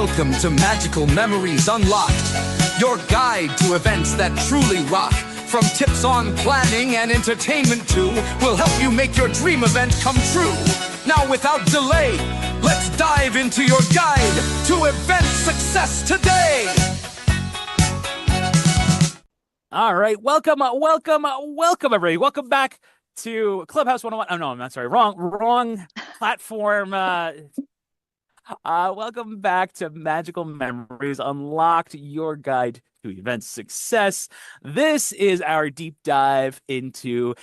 Welcome to Magical Memories Unlocked, your guide to events that truly rock. From tips on planning and entertainment too, will help you make your dream event come true. Now without delay, let's dive into your guide to event success today. All right, welcome, everybody. Welcome back to Clubhouse 101. Oh no, I'm not sorry. Wrong platform. Welcome back to Magical Memories Unlocked, your guide to event success. This is our deep dive into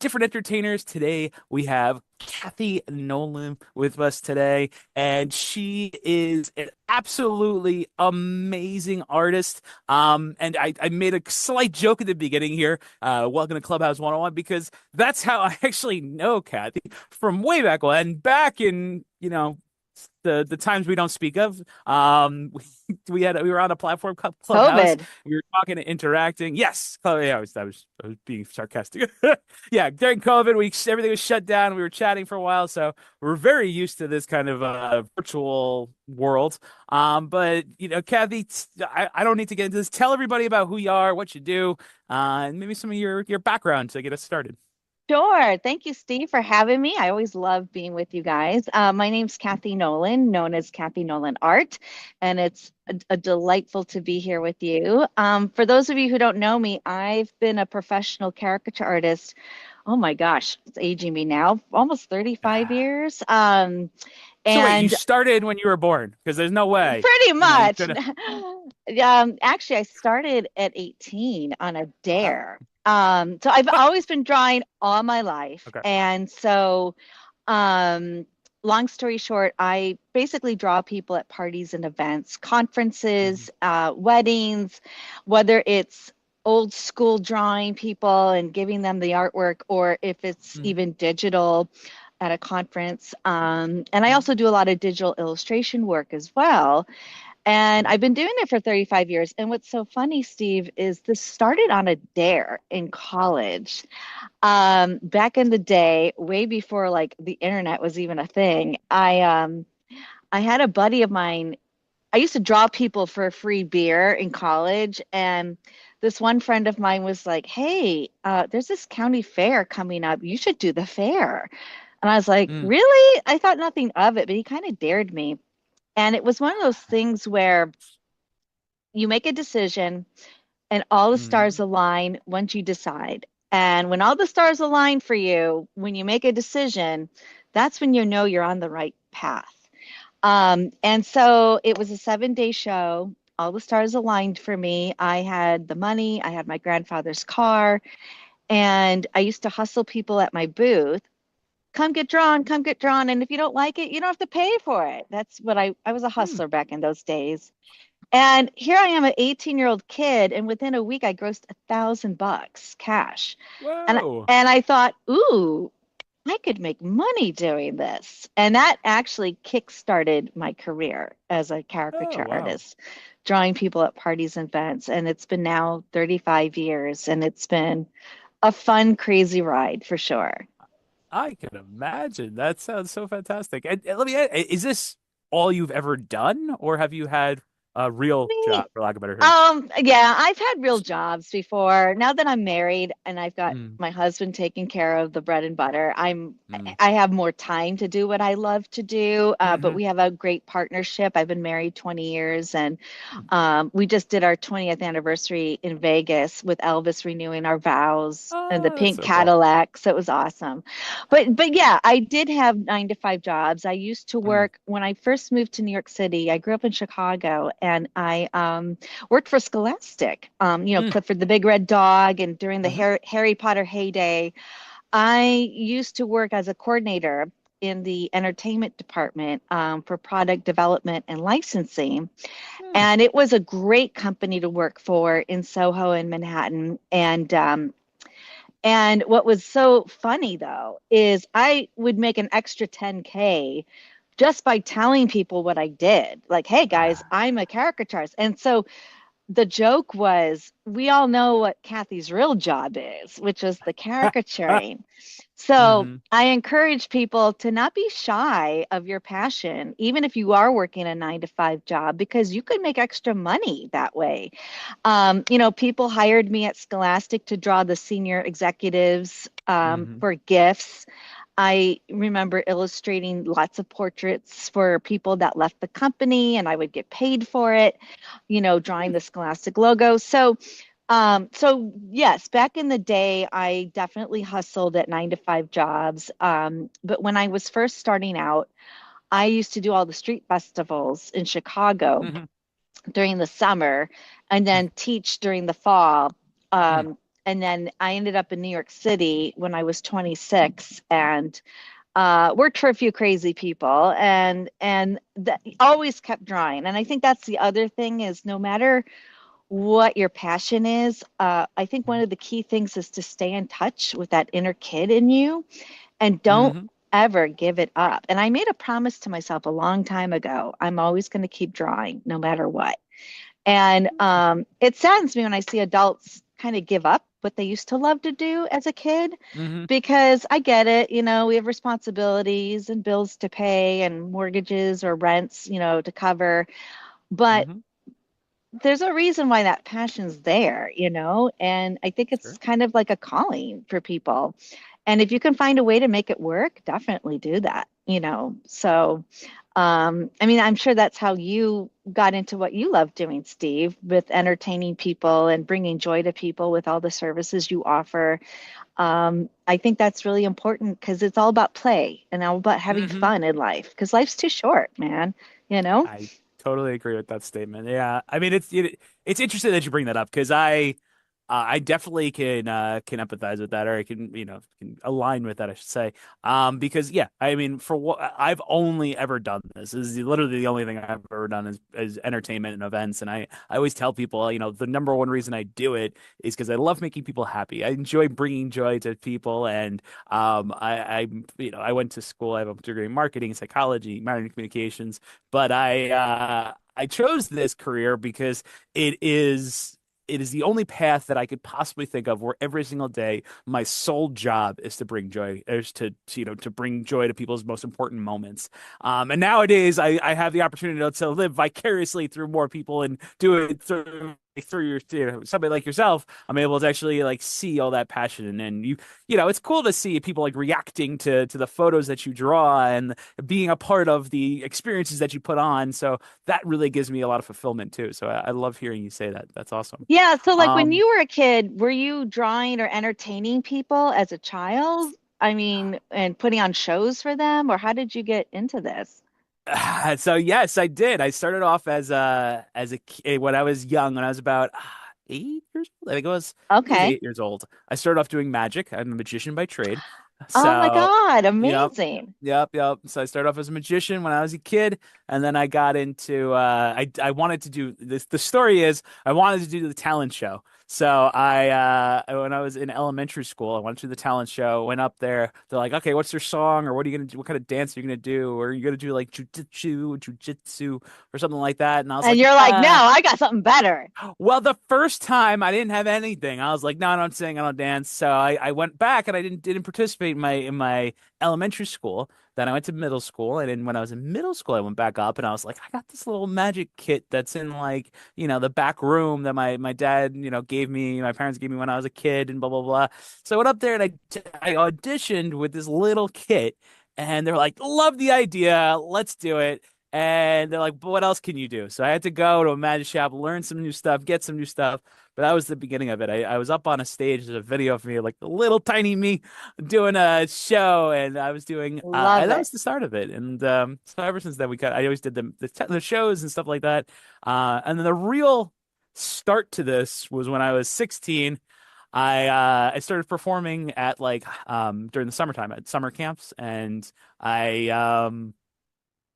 different entertainers. Today we have Cathy Nolan with us today, and she is an absolutely amazing artist. And I made a slight joke at the beginning here, welcome to Clubhouse 101, because that's how I actually know Cathy from way back when, back in, the times we don't speak of. We were on a platform Clubhouse. COVID. We were talking and interacting. Yes, yeah, I was being sarcastic. Yeah, during COVID, everything was shut down. We were chatting for a while, so we're very used to this kind of virtual world. But Cathy, I don't need to get into this. Tell everybody about who you are, what you do, and maybe some of your background to get us started. Sure. Thank you, Steve, for having me. I always love being with you guys. My name's Cathy Nolan, known as Cathy Nolan Art, and it's a delightful to be here with you. For those of you who don't know me, I've been a professional caricature artist. Oh my gosh, it's aging me now, almost 35 years. So wait, you And started when you were born? Because there's no way. pretty much. Could've... Actually, I started at 18 on a dare. So I've always been drawing all my life. Okay. And so, long story short, I basically draw people at parties and events, conferences, weddings, whether it's old school drawing people and giving them the artwork, or if it's even digital at a conference. And I also do a lot of digital illustration work as well. And I've been doing it for 35 years. And what's so funny, Steve, is this started on a dare in college. Back in the day, way before like the internet was even a thing, I had a buddy of mine. I used to draw people for a free beer in college. And this one friend of mine was like, hey, there's this county fair coming up. You should do the fair. And I was like, really? I thought nothing of it, but he kind of dared me. And it was one of those things where you make a decision and all the stars align once you decide. And when all the stars align for you, when you make a decision, that's when you know you're on the right path. And so it was a 7-day show. All the stars aligned for me. I had the money. I had my grandfather's car. And I used to hustle people at my booth. Come get drawn, come get drawn. And if you don't like it, you don't have to pay for it. That's what I was a hustler back in those days. And here I am, an 18-year-old kid. And within a week, I grossed $1,000 cash. Whoa. And I thought, ooh, I could make money doing this. And that actually kickstarted my career as a caricature artist, drawing people at parties and events. And it's been now 35 years. And it's been a fun, crazy ride for sure. I can imagine. That sounds so fantastic. And let me ask, is this all you've ever done, or have you had a real job, for lack of a better term? Yeah, I've had real jobs before. Now that I'm married and I've got my husband taking care of the bread and butter, I have more time to do what I love to do. But we have a great partnership. I've been married 20 years, and we just did our 20th anniversary in Vegas with Elvis renewing our vows and the pink Cadillac. Cool. So it was awesome. But yeah, I did have 9-to-5 jobs. I used to work when I first moved to New York City. I grew up in Chicago. And I worked for Scholastic, Clifford the Big Red Dog. And during the Harry Potter heyday, I used to work as a coordinator in the entertainment department for product development and licensing. And it was a great company to work for in Soho and Manhattan. And what was so funny, though, is I would make an extra 10K just by telling people what I did. Like, hey, guys, I'm a caricaturist. And so the joke was we all know what Kathy's real job is, which is the caricaturing. So Hmm. I encourage people to not be shy of your passion, even if you are working a 9 to 5 job, because you could make extra money that way. People hired me at Scholastic to draw the senior executives Hmm. for gifts. I remember illustrating lots of portraits for people that left the company, and I would get paid for it, drawing the Scholastic logo. So yes, back in the day, I definitely hustled at 9 to 5 jobs. But when I was first starting out, I used to do all the street festivals in Chicago Hmm. during the summer and then teach during the fall. And then I ended up in New York City when I was 26 and worked for a few crazy people and that always kept drawing. And I think that's the other thing is no matter what your passion is, I think one of the key things is to stay in touch with that inner kid in you and don't Hmm. ever give it up. And I made a promise to myself a long time ago. I'm always going to keep drawing no matter what. And it saddens me when I see adults kind of give up what they used to love to do as a kid Hmm. because I get it, we have responsibilities and bills to pay and mortgages or rents, to cover. But Hmm. there's a reason why that passion's there, and I think it's Sure. kind of like a calling for people. And if you can find a way to make it work, definitely do that. So, I mean, I'm sure that's how you got into what you love doing, Steve, with entertaining people and bringing joy to people with all the services you offer. I think that's really important because it's all about play and all about having Hmm. fun in life because life's too short, man, you know? I totally agree with that statement. Yeah, I mean it's interesting that you bring that up because I definitely can empathize with that, or I can can align with that, I should say. Because yeah, I mean for what I've only ever done this. This is literally the only thing I've ever done is entertainment and events, and I always tell people the number one reason I do it is because I love making people happy. I enjoy bringing joy to people, and I I went to school. I have a degree in marketing, psychology, marketing communications, but I chose this career because it is it is the only path that I could possibly think of where every single day my sole job is to bring joy, is to bring joy to people's most important moments. And nowadays I have the opportunity to live vicariously through more people and do it through your somebody like yourself. I'm able to actually like see all that passion, and it's cool to see people like reacting to the photos that you draw and being a part of the experiences that you put on. So that really gives me a lot of fulfillment too. So I love hearing you say that. That's awesome. Yeah, so like when Um, you were a kid, were you drawing or entertaining people as a child? I mean, and putting on shows for them, or how did you get into this? so yes, I did. I started off as a kid when I was young, when I was about 8 years old. I think it was Okay. 8 years old. I started off doing magic. I'm a magician by trade. Oh my So, God, yep. amazing. Yep. So I started off as a magician when I was a kid, and then I got into I wanted to do this. The story is I wanted to do the talent show. So when I was in elementary school, I went to the talent show, went up there. They're like, okay, what's your song, or what are you gonna do? What kind of dance are you gonna do? Or are you gonna do like jujitsu or something like that? And I was And like, you're like, no, nah. I got something better. Well, the first time I didn't have anything. I was like, no, I don't sing, I don't dance. So I went back and I didn't participate in my elementary school. Then I went to middle school, and then when I was in middle school, I went back up and I was like, I got this little magic kit that's in like, the back room that my dad, gave me, my parents gave me when I was a kid and blah blah blah. So I went up there and I auditioned with this little kit, and they're like, love the idea, let's do it. And they're like, but what else can you do? So I had to go to a magic shop, learn some new stuff, get some new stuff. But that was the beginning of it. I was up on a stage. There's a video of me, like the little tiny me, doing a show, and I was doing. Love That it. was the start of it. And so ever since then, I always did the shows and stuff like that. And then the real start to this was when I was 16. I started performing at like during the summertime at summer camps, and I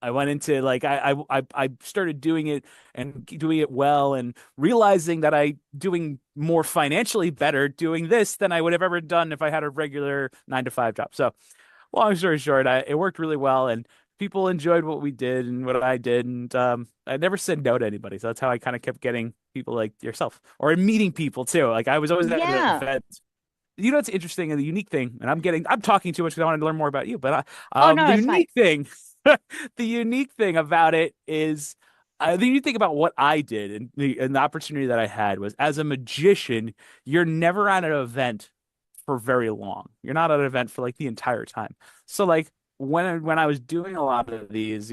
I went into like I started doing it and doing it well, and realizing that I doing more financially better doing this than I would have ever done if I had a regular 9 to 5 job. So long story short, it worked really well, and people enjoyed what we did and what I did, and I never said no to anybody. So that's how I kind of kept getting people like yourself, or in meeting people too. Like I was always at an Yeah. event. You know what's interesting and the unique thing, and I'm talking too much because I want to learn more about you, but Oh no, the it's fine. unique thing, the unique thing about it is, the unique thing about what I did and the opportunity that I had was as a magician, you're never at an event for very long. You're not at an event for like the entire time. So like when I was doing a lot of these,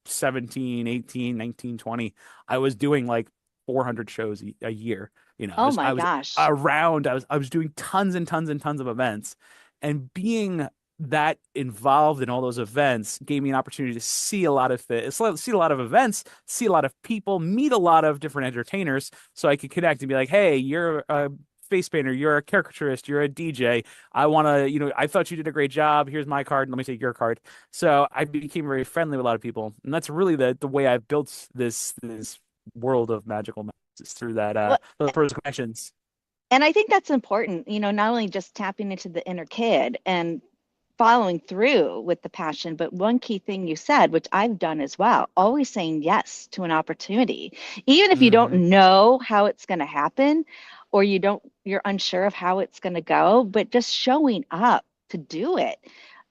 17, 18, 19, 20, I was doing like 400 shows a year. Oh my I was gosh. around, I was doing tons and tons and tons of events, and being that involved in all those events gave me an opportunity to see a lot of it, see a lot of events, see a lot of people, meet a lot of different entertainers, so I could connect and be like, hey, you're a face painter, you're a caricaturist, you're a DJ. I want to, I thought you did a great job. Here's my card. Let me take your card. So I became very friendly with a lot of people, and that's really the way I built this world of magical magic through that Well, those personal connections. and I think that's important, not only just tapping into the inner kid and following through with the passion, but one key thing you said, which I've done as well, always saying yes to an opportunity. Even if you don't Hmm. know how it's going to happen or you're unsure of how it's going to go, but just showing up to do it.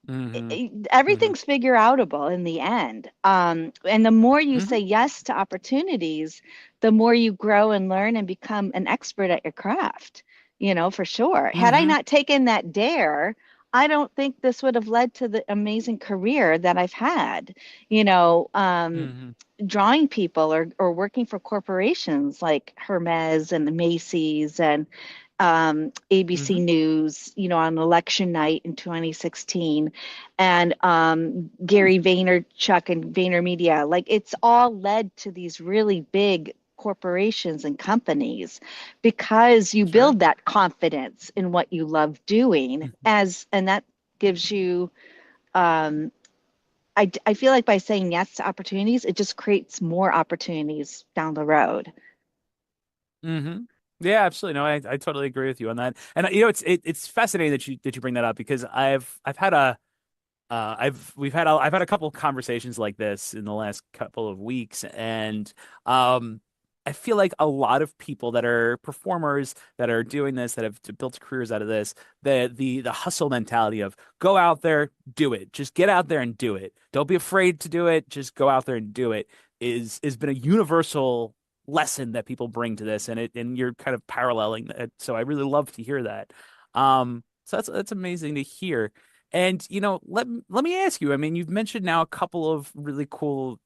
Hmm. Hmm. Everything's figure outable in the end. And the more you say Hmm. yes to opportunities, the more you grow and learn and become an expert at your craft, for sure. Had I Hmm. not taken that dare, I don't think this would have led to the amazing career that I've had, you know, um, Hmm. drawing people or working for corporations like Hermes and the Macy's and ABC Hmm. News, on election night in 2016, and Hmm. Gary Vaynerchuk and VaynerMedia. Like it's all led to these really big corporations and companies because you Sure. build that confidence in what you love doing and that gives you um, I feel like by saying yes to opportunities, it just creates more opportunities down the road. Hmm. Yeah, absolutely. No, I totally agree with you on that. And it's fascinating that you bring that up because I've had a I've had a couple of conversations like this in the last couple of weeks, and I feel like a lot of people that are performers that are doing this, that have built careers out of this, the hustle mentality of go out there, do it, just get out there and do it. Don't be afraid to do it. Just go out there and do it is has been a universal lesson that people bring to this, and you're kind of paralleling that. So I really love to hear that. So that's amazing to hear. And let me ask you. I mean, you've mentioned now a couple of really cool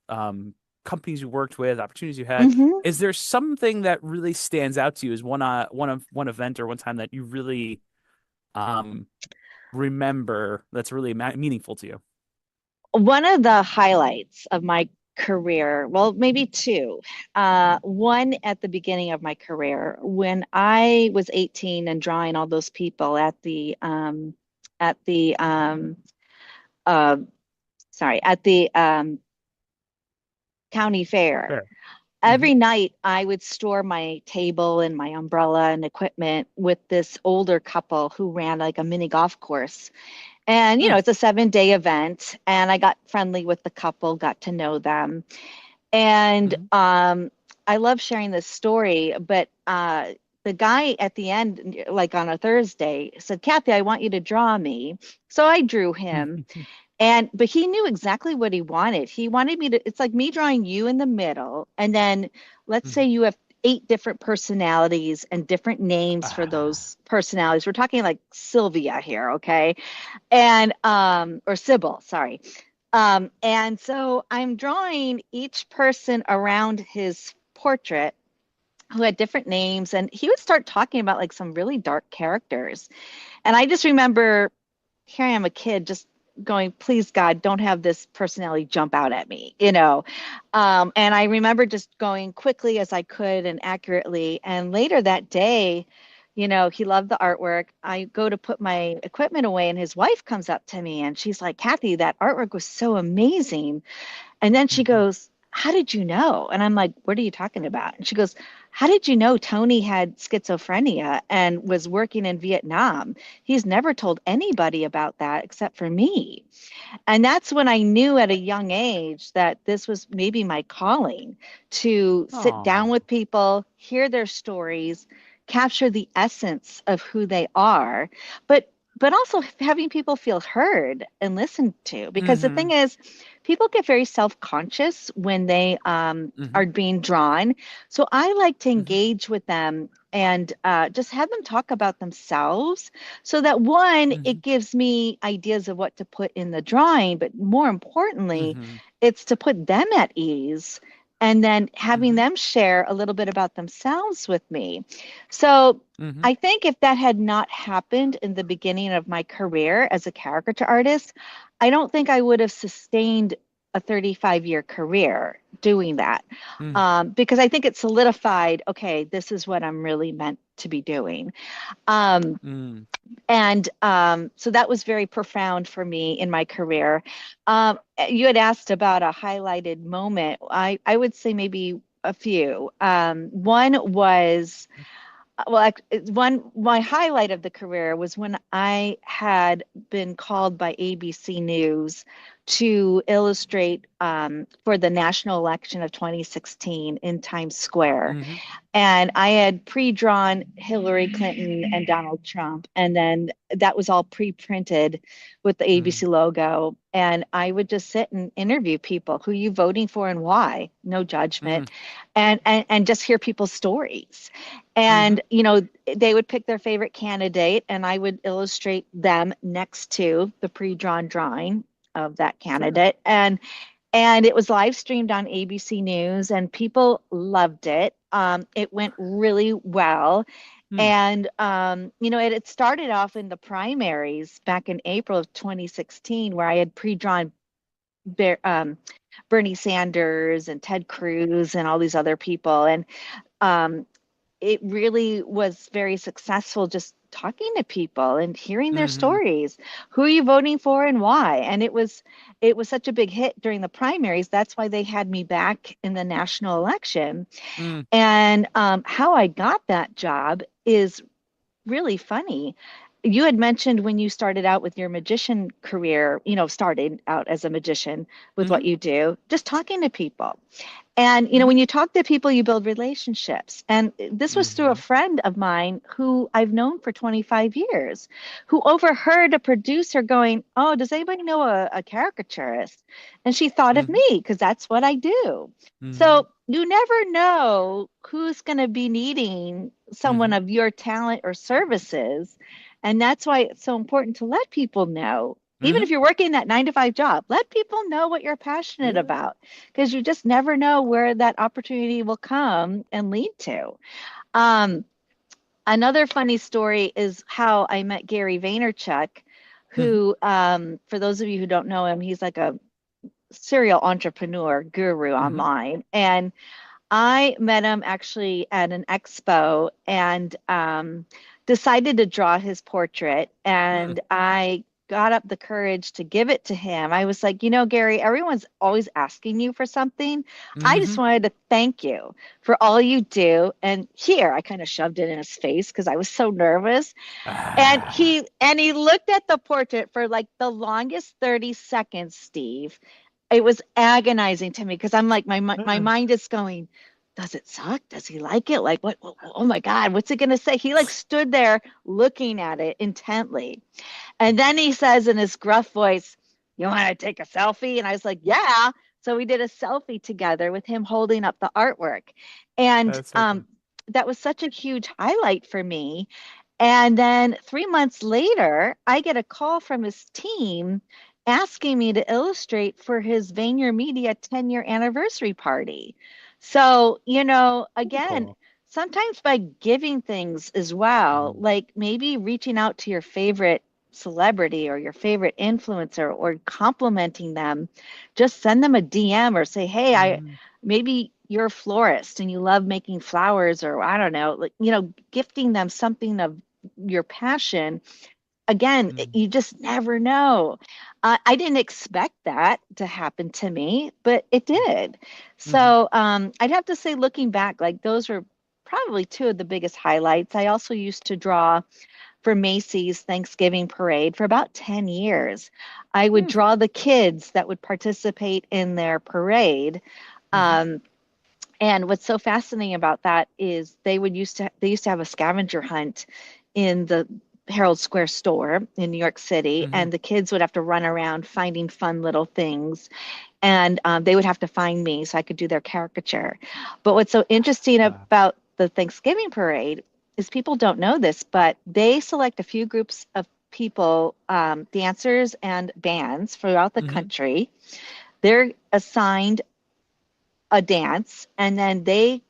companies you worked with, opportunities you had. Hmm. Is there something that really stands out to you as one event or one time that you really um remember that's really meaningful to you? One of the highlights of my career, well, maybe two. One at the beginning of my career, when I was 18 and drawing all those people at the uh, at the county fair. Sure. Hmm. Every night I would store my table and my umbrella and equipment with this older couple who ran like a mini golf course. And, Mm. it's a 7-day event. And I got friendly with the couple, got to know them. And Hmm. I love sharing this story, but the guy at the end, like on a Thursday, said, Cathy, I want you to draw me. So I drew him. But he knew exactly what he wanted. He wanted me to, it's like me drawing you in the middle. And then let's say you have 8 different personalities and different names for Ah. those personalities. We're talking like Sylvia here, okay? And or Sybil, sorry. And so I'm drawing each person around his portrait who had different names, and he would start talking about like some really dark characters. And I just remember here I am, a kid, just going, please God, don't have this personality jump out at me. And I remember just going quickly as I could and accurately. And later that day, he loved the artwork. I go to put my equipment away, and his wife comes up to me and she's like, Cathy, that artwork was so amazing. And then she Mhm. goes, how did you know? And I'm like, what are you talking about? And she goes, how did you know Tony had schizophrenia and was working in Vietnam? He's never told anybody about that except for me. And that's when I knew at a young age that this was maybe my calling, to sit down Oh. with people, hear their stories, capture the essence of who they are, but also having people feel heard and listened to. Because the thing Mm-hmm. is, people get very self-conscious when they Mm-hmm. are being drawn. So I like to Mm-hmm. engage with them and just have them talk about themselves, so that one, Mm-hmm. it gives me ideas of what to put in the drawing, but more importantly, Mm-hmm. it's to put them at ease and then having Mm-hmm. them share a little bit about themselves with me. So Mm-hmm. I think if that had not happened in the beginning of my career as a caricature artist, I don't think I would have sustained a 35-year career doing that, because I think it solidified, okay, this is what I'm really meant to be doing. Um, Mm-hmm. and so that was very profound for me in my career. You had asked about a highlighted moment. I would say maybe a few. One was, one, my highlight of the career was when I had been called by ABC News to illustrate for the national election of 2016 in Times Square. Mm-hmm. And I had pre-drawn Hillary Clinton and Donald Trump, and then that was all pre-printed with the ABC logo. And I would just sit and interview people. Who are you voting for and why? No Mm-hmm. judgment. And just hear people's stories. Mm-hmm. And, they would pick their favorite candidate, and I would illustrate them next to the pre-drawn drawing of that Sure. candidate. And it was live streamed on ABC News, and people loved it. It went really well. Mm. And, it had started off in the primaries back in April of 2016, where I had pre-drawn Bernie Sanders and Ted Cruz and all these other people. And um, it really was very successful, just talking to people and hearing their Mm-hmm. stories. Who are you voting for and why? And it was such a big hit during the primaries. That's why they had me back in the national election. Mm. And how I got that job is really funny. You had mentioned when you started out with your magician career, started out as a magician with Mm-hmm. what you do, just talking to people. And, Mm-hmm. when you talk to people, you build relationships. And this was through a Mm-hmm. friend of mine who I've known for 25 years, who overheard a producer going, "Oh, does anybody know a caricaturist?" And she thought of Mm-hmm. me because that's what I do. Mm-hmm. So you never know who's going to be needing someone Mm-hmm. of your talent or services. And that's why it's so important to let people know. Even Mm-hmm. if you're working that 9 to 5 job, let people know what you're passionate Yeah. about, because you just never know where that opportunity will come and lead to. Um, Another funny story is how I met Gary Vaynerchuk, Mm-hmm. who, for those of you who don't know him, he's like a serial entrepreneur guru Mm-hmm. online. And I met him actually at an expo, and decided to draw his portrait. Mm. And I got up the courage to give it to him. I was like, Gary, everyone's always asking you for something. I just Mm-hmm. wanted to thank you for all you do. And here, I kind of shoved it in his face because I was so nervous. And Ah. he looked at the portrait for like the longest 30 seconds, Steve. It was agonizing to me because I'm like, my mind is going, does it suck? Does he like it? Like, what? Oh my God, what's it going to say? He like stood there looking at it intently. And then he says in his gruff voice, "You want to take a selfie?" And I was like, "Yeah." So we did a selfie together with him holding up the artwork. And That's so cool. that was such a huge highlight for me. And then 3 months later, I get a call from his team asking me to illustrate for his Vayner Media 10-year anniversary party. So, again, Cool. sometimes by giving things as well, Mm-hmm. like maybe reaching out to your favorite celebrity or your favorite influencer or complimenting them, just send them a DM or say, "Hey, I Mm-hmm. maybe you're a florist and you love making flowers," or I don't know, like, gifting them something of your passion. Again, Mm-hmm. you just never know. I didn't expect that to happen to me, but it did. Mm-hmm. So I'd have to say, looking back, like those were probably two of the biggest highlights. I also used to draw for Macy's Thanksgiving parade for about 10 years. I would Hmm. draw the kids that would participate in their parade. Hmm. Um, and what's so fascinating about that is they used to have a scavenger hunt in the Herald Square store in New York City, Hmm. and the kids would have to run around finding fun little things, and they would have to find me so I could do their caricature. But what's so interesting Wow. about the Thanksgiving parade is people don't know this, but they select a few groups of people, dancers and bands throughout the Hmm. country. They're assigned a dance, and then they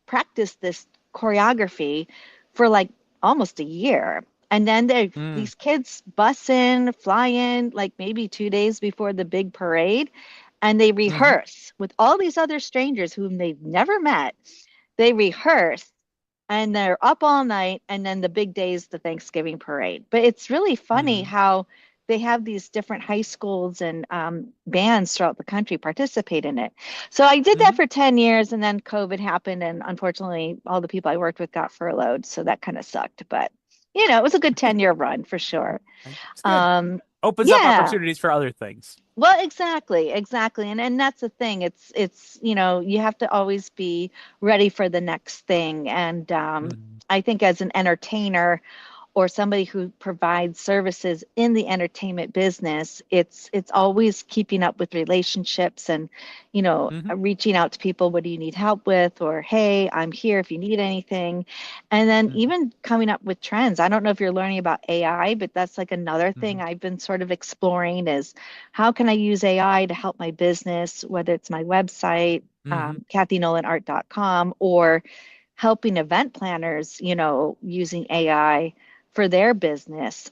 practice this choreography for like almost a year. And then Mm. these kids bus in, fly in, like maybe 2 days before the big parade, and they Hmm. rehearse with all these other strangers whom they've never met. They rehearse and they're up all night, and then the big day is the Thanksgiving parade. But it's really funny Hmm. how they have these different high schools and bands throughout the country participate in it. So I did that Hmm. for 10 years, and then COVID happened, and unfortunately all the people I worked with got furloughed, so that kind of sucked. But it was a good 10-year run for sure. It's good. um Opens up yeah, opportunities for other things. well, exactly. And that's the thing. It's you have to always be ready for the next thing. And Hmm. I think as an entertainer or somebody who provides services in the entertainment business, it's always keeping up with relationships and, Hmm. reaching out to people. What do you need help with? Or, hey, I'm here if you need anything. And then Hmm. even coming up with trends. I don't know if you're learning about AI, but that's like another thing Hmm. I've been sort of exploring is how can I use AI to help my business, whether it's my website, Hmm. CathyNolanArt.com, or helping event planners, using AI for their business.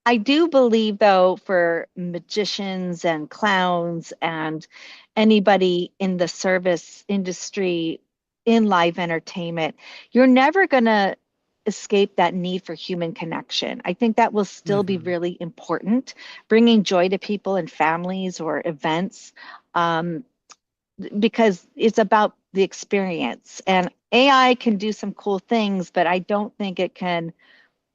I do believe, though, for magicians and clowns and anybody in the service industry in live entertainment, you're never going to escape that need for human connection. I think that will still be Hmm. really important, bringing joy to people and families or events, um, because it's about the experience. And AI can do some cool things, but I don't think it can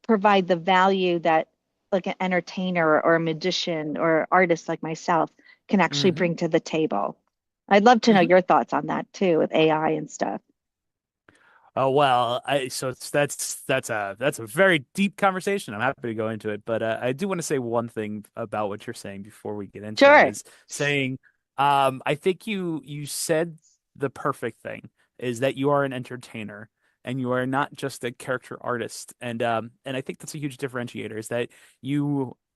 provide the value that like an entertainer or a magician or artist like myself can actually Hmm. bring to the table. I'd love to know Hmm. your thoughts on that too with AI and stuff. Oh well, that's a very deep conversation. I'm happy to go into it, but I do want to say one thing about what you're saying before we get into that Sure. is saying, I think you said the perfect thing is that you are an entertainer and you are not just a character artist, and I think that's a huge differentiator is that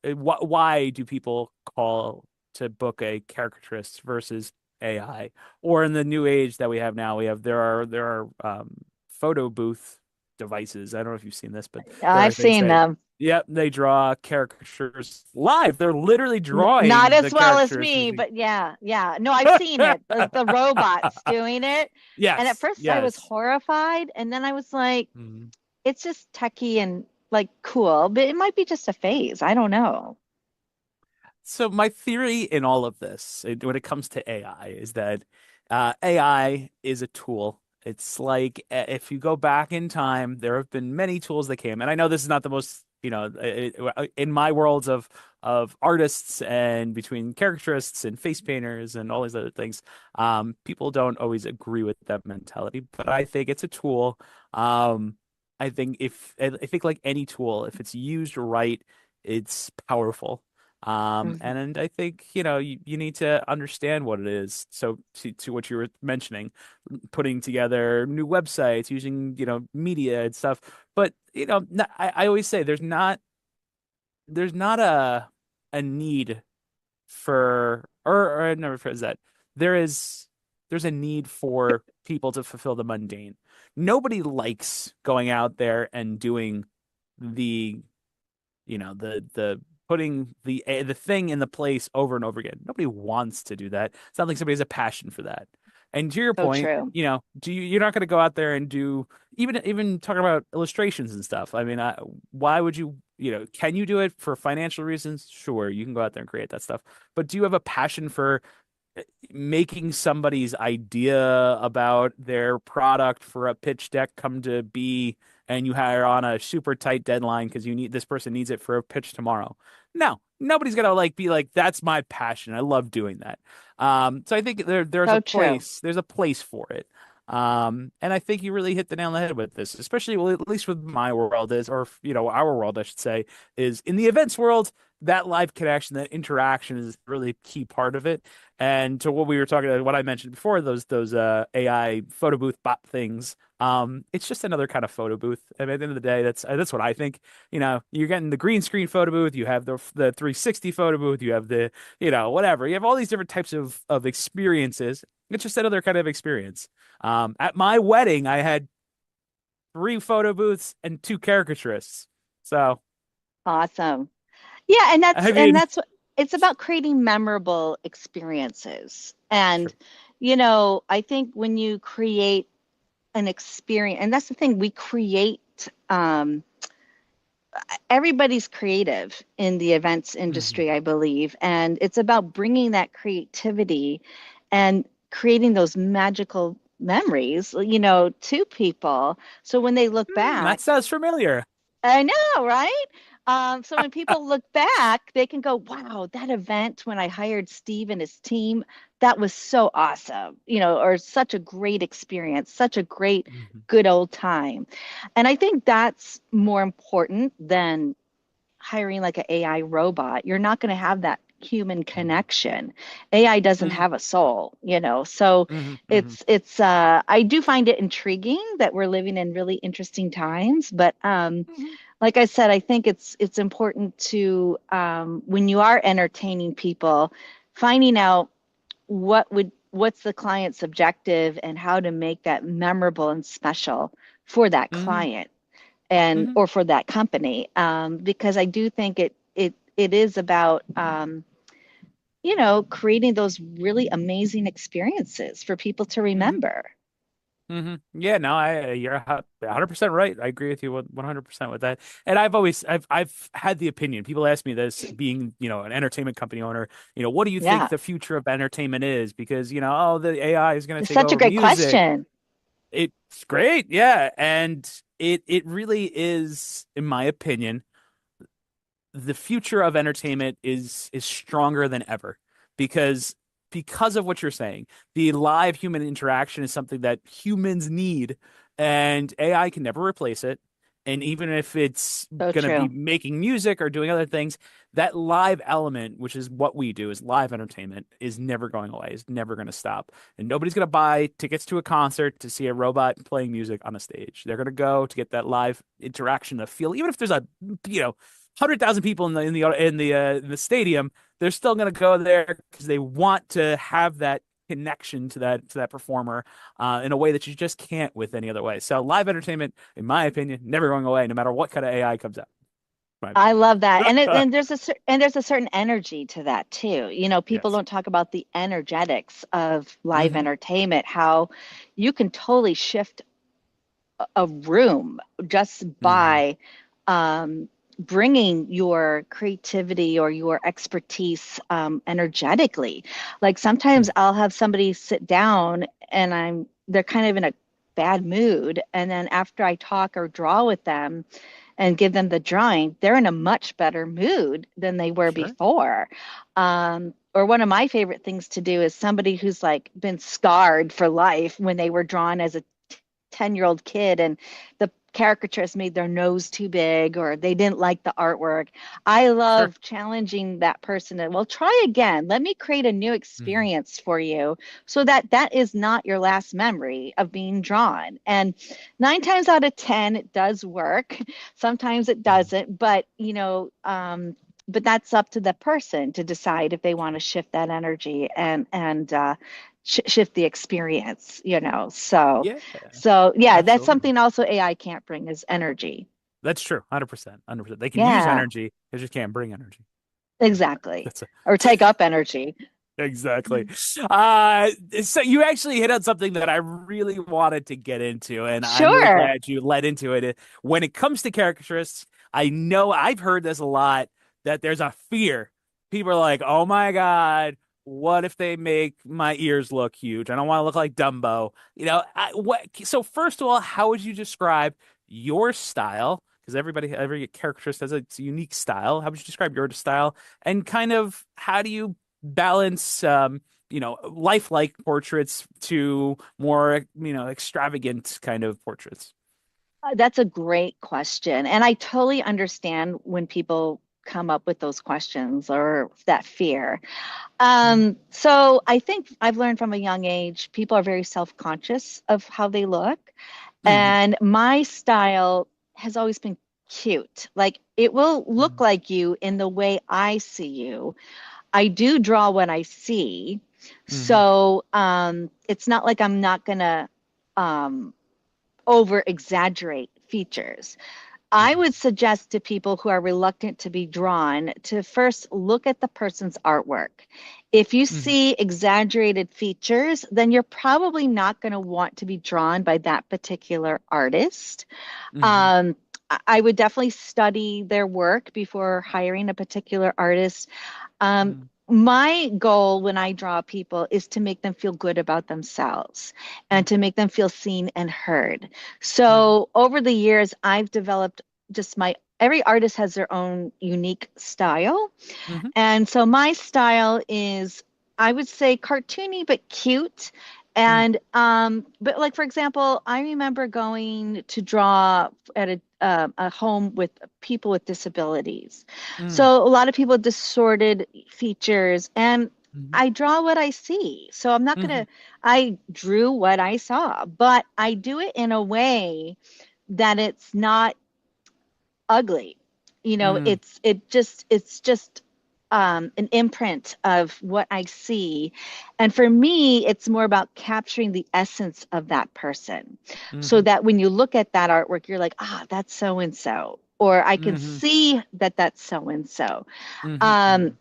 why do people call to book a caricaturist versus AI? Or in the new age that we have now, there are photo booth devices. I don't know if you've seen this, but there are I've things seen that, them. yep, they draw caricatures live. They're literally Not drawing as the well as characters me, using. but yeah, yeah. No, I've seen it. The robots doing it. And at Yes, first I was yes. horrified, and then I was like, Mhm. it's just techie and like cool, but it might be just a phase. I don't know. So my theory in all of this, when it comes to AI, is that AI is a tool. It's like if you go back in time, there have been many tools that came, and I know this is not the most, in my worlds of artists and between caricaturists and face painters and all these other things, people don't always agree with that mentality, but I think it's a tool. Um, I think like any tool, if it's used right, it's powerful. Mhm. And I think, you need to understand what it is. So to what you were mentioning, putting together new websites, using, media and stuff. But, I always say there's not a need or I never phrase that. There is there's a need for people to fulfill the mundane. Nobody likes going out there and doing the the putting the thing in the place over and over again. Nobody wants to do that. It's not like somebody has a passion for that. And to your So point, true. you're not going to go out there and do even talking about illustrations and stuff. I mean, why would can you do it for financial reasons? Sure, you can go out there and create that stuff. But do you have a passion for making somebody's idea about their product for a pitch deck come to be, and you hire on a super tight deadline because this person needs it for a pitch tomorrow. No, nobody's gonna like be like, that's my passion. I love doing that. So I think So true. there's a place for it. And I think you really hit the nail on the head with this, especially, well, at least with my world is, or our world, I should say, is in the events world, that live connection, that interaction is really a key part of it. And to what we were talking about, what I mentioned before, those AI photo booth bot things, it's just another kind of photo booth. I mean, at the end of the day, that's what I think. You're getting the green screen photo booth, you have the 360 photo booth, you have the, whatever. You have all these different types of experiences. It's just another kind of experience. At my wedding, I had 3 photo booths and 2 caricaturists. So, Awesome. Yeah, and that's I and mean, that's what it's about, creating memorable experiences. And sure. I think when you create an experience, and that's the thing, we create everybody's creative in the events Hmm. industry, I believe, and it's about bringing that creativity and creating those magical memories, to people. So when they look That back, sounds familiar. I know, right? So when people look back, they can go, wow, that event when I hired Steve and his team, that was so awesome, or such a great experience, such a great, Hmm. good old time. And I think that's more important than hiring like an AI robot. You're not going to have that human connection. AI doesn't Hmm. have a soul, so Hmm. Hmm. it's I do find it intriguing that we're living in really interesting times, but Hmm. like I said, I think it's important to, when you are entertaining people, finding out what's the client's objective and how to make that memorable and special for that Hmm. client and Hmm. or for that company. Because I do think it is about, creating those really amazing experiences for people to Hmm. remember. Hmm. Yeah, no, you're 100% right. I agree with you 100% with that. And I've had the opinion. People ask me this, being, an entertainment company owner, what do you think Yeah, the future of entertainment is? Because, oh, the AI is going to it's take such a over great music. question. It's great. Yeah. And it really is, in my opinion, the future of entertainment is stronger than ever, because of what you're saying. The live human interaction is something that humans need, and AI can never replace it. And even if it's So going to be true. making music or doing other things, that live element, which is what we do, is live entertainment, is never going away, is never going to stop. And nobody's going to buy tickets to a concert to see a robot playing music on a stage. They're going to go to get that live interaction, to feel, even if there's a, 100,000 people in the stadium, they're still going to go there because they want to have that connection to that performer, in a way that you just can't with any other way. So live entertainment, in my opinion, never going away, no matter what kind of AI comes out. My I opinion. love that. And there's a certain energy to that too. People Yes. don't talk about the energetics of live Hmm. entertainment, how you can totally shift a room just Hmm. by, um, bringing your creativity or your expertise, energetically. Like sometimes I'll have somebody sit down and they're kind of in a bad mood. And then after I talk or draw with them and give them the drawing, they're in a much better mood than they were Sure. before. Or one of my favorite things to do is somebody who's like been scarred for life when they were drawn as a 10-year-old kid and the caricaturist made their nose too big or they didn't like the artwork. I Sure. love challenging that person and, well, try again. Let me create a new Hmm. experience for you so that that is not your last memory of being drawn. And 9 times out of 10, it does work. Sometimes it Hmm. doesn't, but that's up to the person to decide if they want to shift that energy and shift the experience, so Yeah, yeah, that's absolutely. something also AI can't bring, is energy. That's true. 100%. 100%. They can use Yeah, energy. They just can't bring energy. exactly. That's a Or take up energy. Exactly. So you actually hit on something that I really wanted to get into, and I'm really Sure. glad you led into it. When it comes to caricaturists, I know I've heard this a lot, that there's a fear. People are like, "Oh my God, what if they make my ears look huge? I don't want to look like Dumbo. So first of all, how would you describe your style? Because every caricaturist has its unique style. How would you describe your style? And kind of how do you balance, lifelike portraits to more, extravagant kind of portraits? That's a great question. And I totally understand when people come up with those questions or that fear. Mm, So I think I've learned from a young age, people are very self-conscious of how they look. mhm, And my style has always been cute. Like it will look mhm, like you in the way I see you. I do draw what I see. mhm, So it's not like I'm not gonna um, over exaggerate features. I mhm, would suggest to people who are reluctant to be drawn to first look at the person's artwork. If you mhm, see exaggerated features, then you're probably not going to want to be drawn by that particular artist. mhm, Um, I would definitely study their work before hiring a particular artist. mhm, My goal when I draw people is to make them feel good about themselves and to make them feel seen and heard. mhm, So over the years, I've developed just every artist has their own unique style. mhm, And so my style is, I would say, cartoony but cute. mhm, And but like for example, I remember going to draw at a home with people with disabilities. mhm, So a lot of people with distorted features, and mhm, I draw what I see. So I'm not mhm, gonna. I drew what I saw, but I do it in a way that it's not ugly. mhm, It's just an imprint of what I see. And for me, it's more about capturing the essence of that person so mhm, that when you look at that artwork, you're like, that's so and so, or I can mhm, see that that's so and so. mhm, Um, mhm,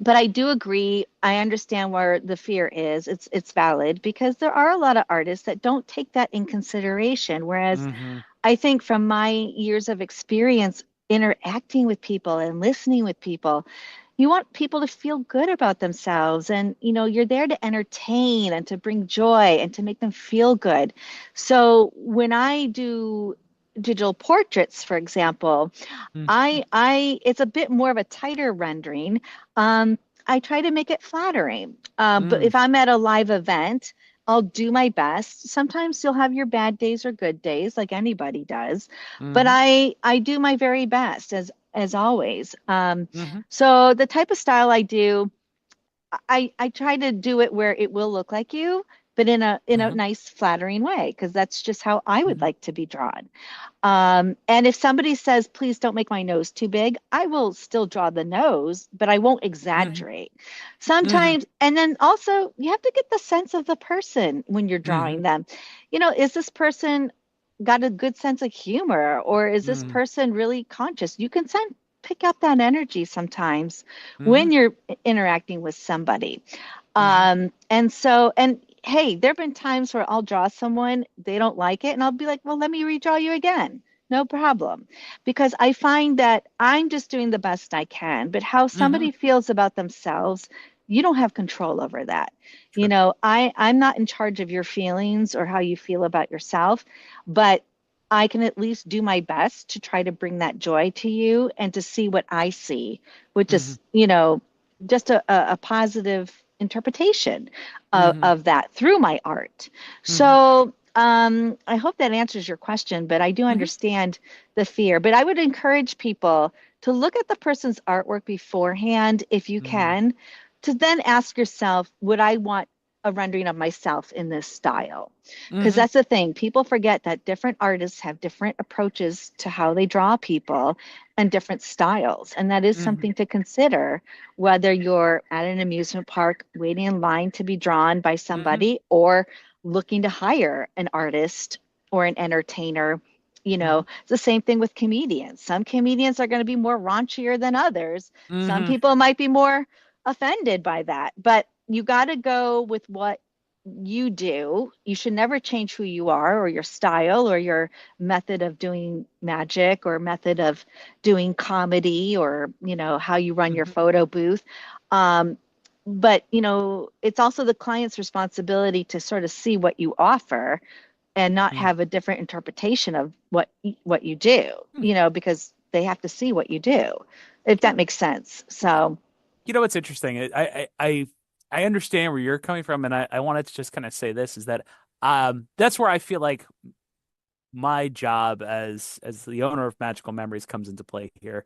but I do agree. I understand where the fear is. It's valid because there are a lot of artists that don't take that in consideration. Whereas mhm, I think from my years of experience interacting with people and listening with people, you want people to feel good about themselves, and you're there to entertain and to bring joy and to make them feel good. So when I do digital portraits, for example, mhm, I it's a bit more of a tighter rendering. Um, I try to make it flattering. But mhm, if I'm at a live event, I'll do my best. Sometimes you'll have your bad days or good days, like anybody does. But mhm, I do my very best as always. mhm, So the type of style I do, I try to do it where it will look like you, but in a mhm, nice, flattering way, because that's just how I would mhm, like to be drawn. And if somebody says, please don't make my nose too big, I will still draw the nose, but I won't mhm, exaggerate. mhm, Sometimes, and then also you have to get the sense of the person when you're drawing mhm, them. Is this person got a good sense of humor, or is this mhm, person really conscious? You can pick up that energy sometimes mhm, when you're interacting with somebody. mhm, And hey, there have been times where I'll draw someone, they don't like it, and I'll be like, well, let me redraw you again. No problem. Because I find that I'm just doing the best I can, but how mhm. somebody feels about themselves, you don't have control over that. Sure. I'm not in charge of your feelings or how you feel about yourself, but I can at least do my best to try to bring that joy to you and to see what I see, which Mhm, is, just a positive interpretation mhm, of that through my art. mhm, So I hope that answers your question, but I do mhm, understand the fear. But I would encourage people to look at the person's artwork beforehand, if you mhm, can, to then ask yourself, would I want a rendering of myself in this style? Because mhm, that's the thing. People forget that different artists have different approaches to how they draw people and different styles. And that is mhm, something to consider, whether you're at an amusement park waiting in line to be drawn by mhm, somebody or looking to hire an artist or an entertainer. mhm, It's the same thing with comedians. Some comedians are going to be more raunchier than others. Some mhm, people might be more offended by that, but you got to go with what you do. You should never change who you are or your style or your method of doing magic or method of doing comedy or, how you run your mhm, photo booth. Um, but it's also the client's responsibility to sort of see what you offer and not Mm. have a different interpretation of what you do, Hmm. because they have to see what you do, if that Yeah. makes sense. So You know what's interesting? I understand where you're coming from, and I wanted to just kind of say this is that that's where I feel like my job as the owner of Magical Memories comes into play here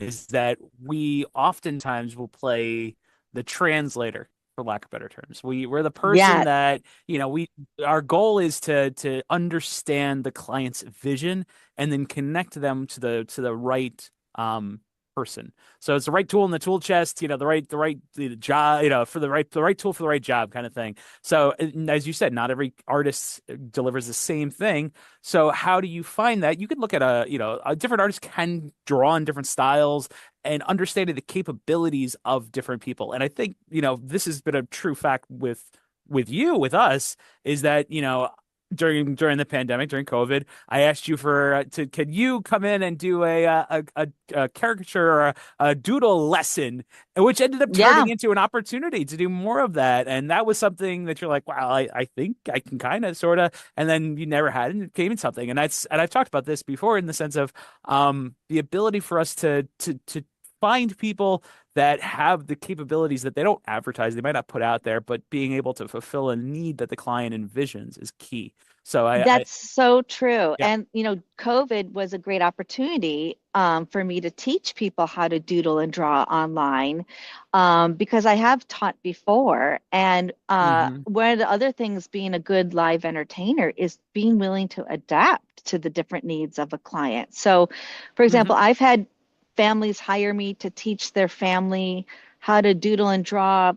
is that we oftentimes will play the translator, for lack of better terms. We're the person yeah, that, we our goal is to understand the client's vision and then connect them to the right person. So it's the right tool in the tool chest, the job, for the right tool for the right job kind of thing. So as you said, not every artist delivers the same thing. So how do you find that? You could look at a different artist can draw in different styles and understanding the capabilities of different people. And I think, this has been a true fact with us is that, during the pandemic, during COVID, I asked you can you come in and do a caricature or a doodle lesson, which ended up yeah, turning into an opportunity to do more of that. And that was something that you're like, wow, I think I can kind of sort of, and then you never had, and it came in something. And I've talked about this before in the sense of the ability for us to find people that have the capabilities that they don't advertise, they might not put out there, but being able to fulfill a need that the client envisions is key. So I that's so true. yeah. And COVID was a great opportunity for me to teach people how to doodle and draw online, because I have taught before. And Hmm. one of the other things being a good live entertainer is being willing to adapt to the different needs of a client. So, for example, Hmm. I've had families hire me to teach their family how to doodle and draw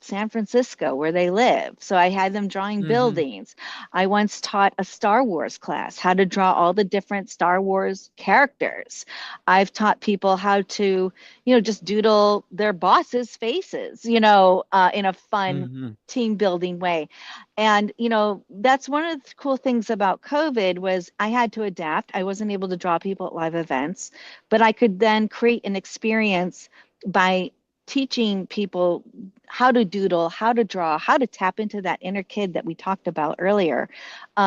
San Francisco, where they live. So I had them drawing Hmm. buildings. I once taught a Star Wars class how to draw all the different Star Wars characters. I've taught people how to, just doodle their bosses' faces, in a fun Hmm. team building way. And, that's one of the cool things about COVID was I had to adapt. I wasn't able to draw people at live events, but I could then create an experience by teaching people how to doodle, how to draw, how to tap into that inner kid that we talked about earlier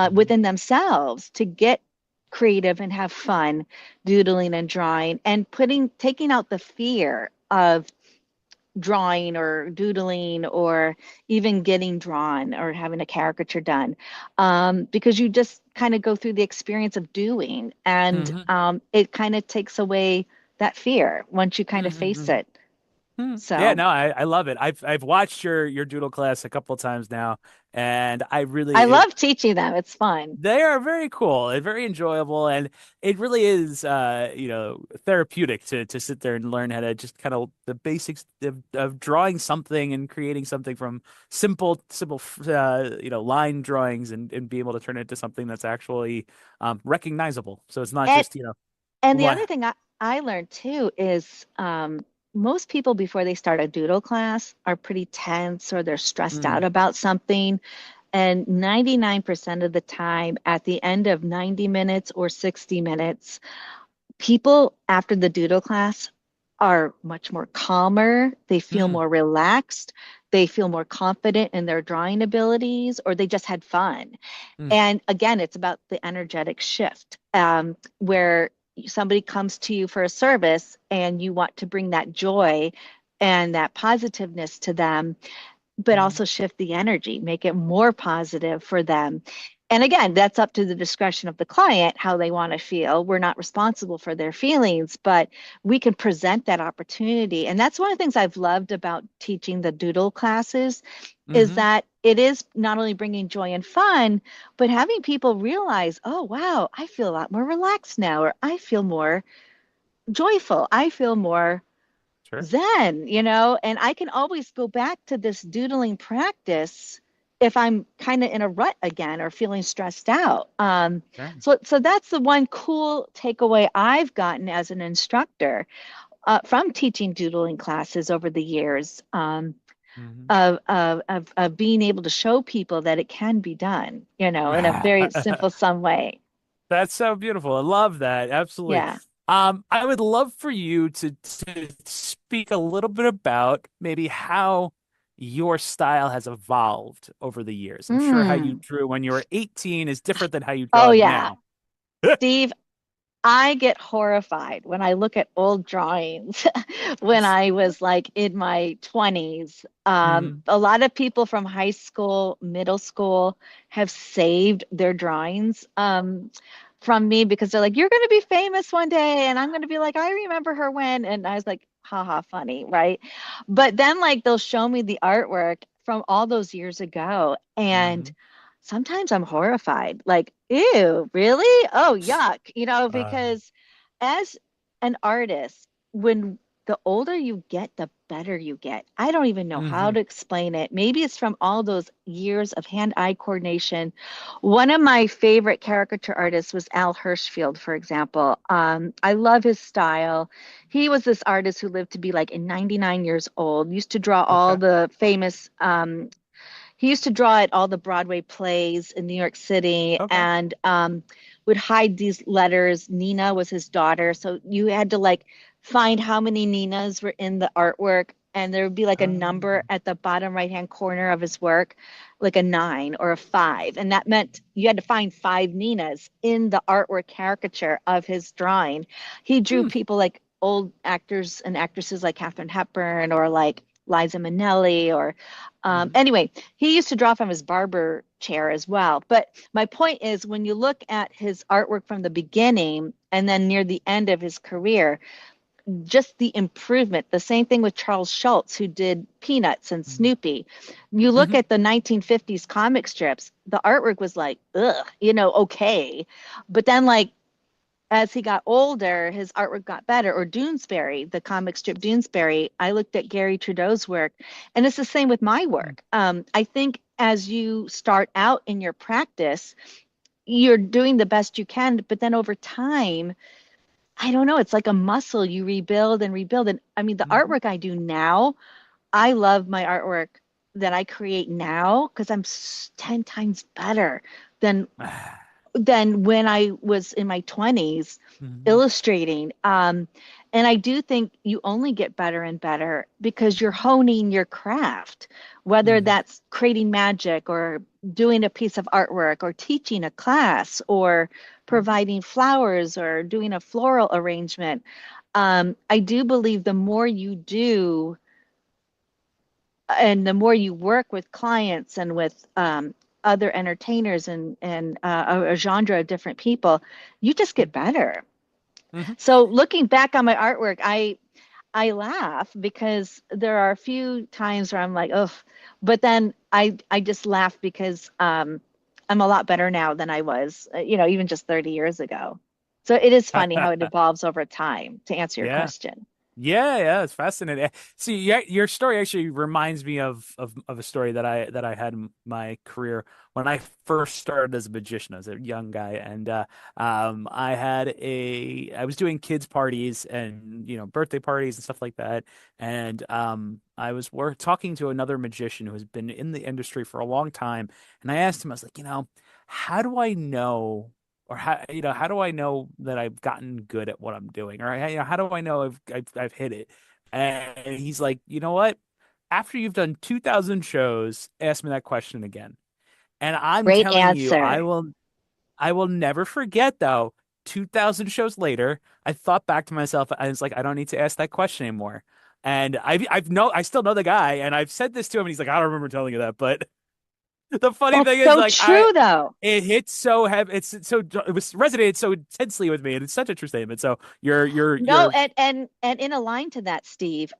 Hmm. within themselves to get creative and have fun doodling and drawing and taking out the fear of drawing or doodling or even getting drawn or having a caricature done, because you just kind of go through the experience of doing, and Hmm. it kind of takes away that fear once you kind of face Hmm. it. Yeah, So no, I love it. I've watched your doodle class a couple of times now, and I I really love teaching them. It's fun. they are very cool and very enjoyable, and it really is therapeutic to sit there and learn how to just kind of the basics of drawing something and creating something from simple line drawings and be able to turn it into something that's actually recognizable. So it's not And just and the li other thing I learned too is most people before they start a doodle class are pretty tense or they're stressed out mm, about something. And 99% of the time, at the end of 90 minutes or 60 minutes, people after the doodle class are much more calmer. They feel mm, more relaxed. They feel more confident in their drawing abilities, or they just had fun. mm, And again, it's about the energetic shift, where somebody comes to you for a service and you want to bring that joy and that positiveness to them, but mm, also shift the energy, make it more positive for them. And again, that's up to the discretion of the client, how they want to feel. We're not responsible for their feelings, but we can present that opportunity. And that's one of the things I've loved about teaching the doodle classes is hmm. that it is not only bringing joy and fun, but having people realize, oh, wow, I feel a lot more relaxed now, or I feel more joyful. I feel more Sure. zen, and I can always go back to this doodling practice if I'm kind of in a rut again or feeling stressed out. Sure. So that's the one cool takeaway I've gotten as an instructor from teaching doodling classes over the years, Hmm. of being able to show people that it can be done, in a very simple, some way. That's so beautiful. I love that. Absolutely. Yeah. I would love for you to speak a little bit about maybe how your style has evolved over the years. I'm sure how you Mm. drew when you were 18 is different than how you Oh, draw yeah. now. Steve, I get horrified when I look at old drawings when I was like in my 20s. Hmm. A lot of people from high school, middle school have saved their drawings from me because they're like, you're going to be famous one day. And I'm going to be like, I remember her when. And I was like, haha, funny, right? But then, like, they'll show me the artwork from all those years ago. And Hmm. sometimes I'm horrified. Like, ew, really? Oh, yuck. Uh, Because as an artist, when the older you get, the better you get. I don't even know how hmm. to explain it. Maybe it's from all those years of hand-eye coordination. One of my favorite caricature artists was Al Hirschfield, for example. I love his style. He was this artist who lived to be like 99 years old, used to draw all Okay. the famous he used to draw at all the Broadway plays in New York City Okay. and would hide these letters. Nina was his daughter. So you had to like find how many Ninas were in the artwork. And there would be like a number Um, at the bottom right hand corner of his work, like a nine or a five. And that meant you had to find five Ninas in the artwork caricature of his drawing. He drew hmm. people like old actors and actresses like Katharine Hepburn or like Liza Minnelli or Hmm. anyway, he used to draw from his barber chair as well. But my point is, when you look at his artwork from the beginning and then near the end of his career, just the improvement, the same thing with Charles Schulz, who did Peanuts and Snoopy. You look Hmm. at the 1950s comic strips, the artwork was like, ugh, okay. But then, like, as he got older, his artwork got better. Or Doonesbury, the comic strip Doonesbury, I looked at Gary Trudeau's work, and it's the same with my work. I think as you start out in your practice, you're doing the best you can, but then over time, I don't know, it's like a muscle you rebuild and rebuild. And I mean, the Hmm. artwork I do now, I love my artwork that I create now because I'm 10 times better than when I was in my 20s Hmm. illustrating. And I do think you only get better and better because you're honing your craft, whether Hmm. that's creating magic or doing a piece of artwork or teaching a class or providing flowers or doing a floral arrangement. I do believe the more you do, and the more you work with clients and with other entertainers and a genre of different people, you just get better. Hmm. So looking back on my artwork, I laugh because there are a few times where I'm like, oh, but then I just laugh because I'm a lot better now than I was, even just 30 years ago. So it is funny how it evolves over time, to answer your Yeah. question. Yeah, yeah, it's fascinating. See, yeah, your story actually reminds me of a story that I had in my career when I first started as a magician. I was a young guy, and I was doing kids parties and birthday parties and stuff like that, and I was talking to another magician who has been in the industry for a long time, and I asked him, I was like, how do I know? Or how do I know that I've gotten good at what I'm doing? Or how do I know I've hit it? And he's like, you know what? After you've done 2,000 shows, ask me that question again. And I'm Great telling you, answer. I will never forget though. 2,000 shows later, I thought back to myself. I was like, I don't need to ask that question anymore. And I still know the guy, and I've said this to him, and he's like, I don't remember telling you that, but the funny That's thing is, so like, true, though. it hits so heavy. It was resonated so intensely with me, and it's such a true statement. So No, you're. and in a line to that, Steve,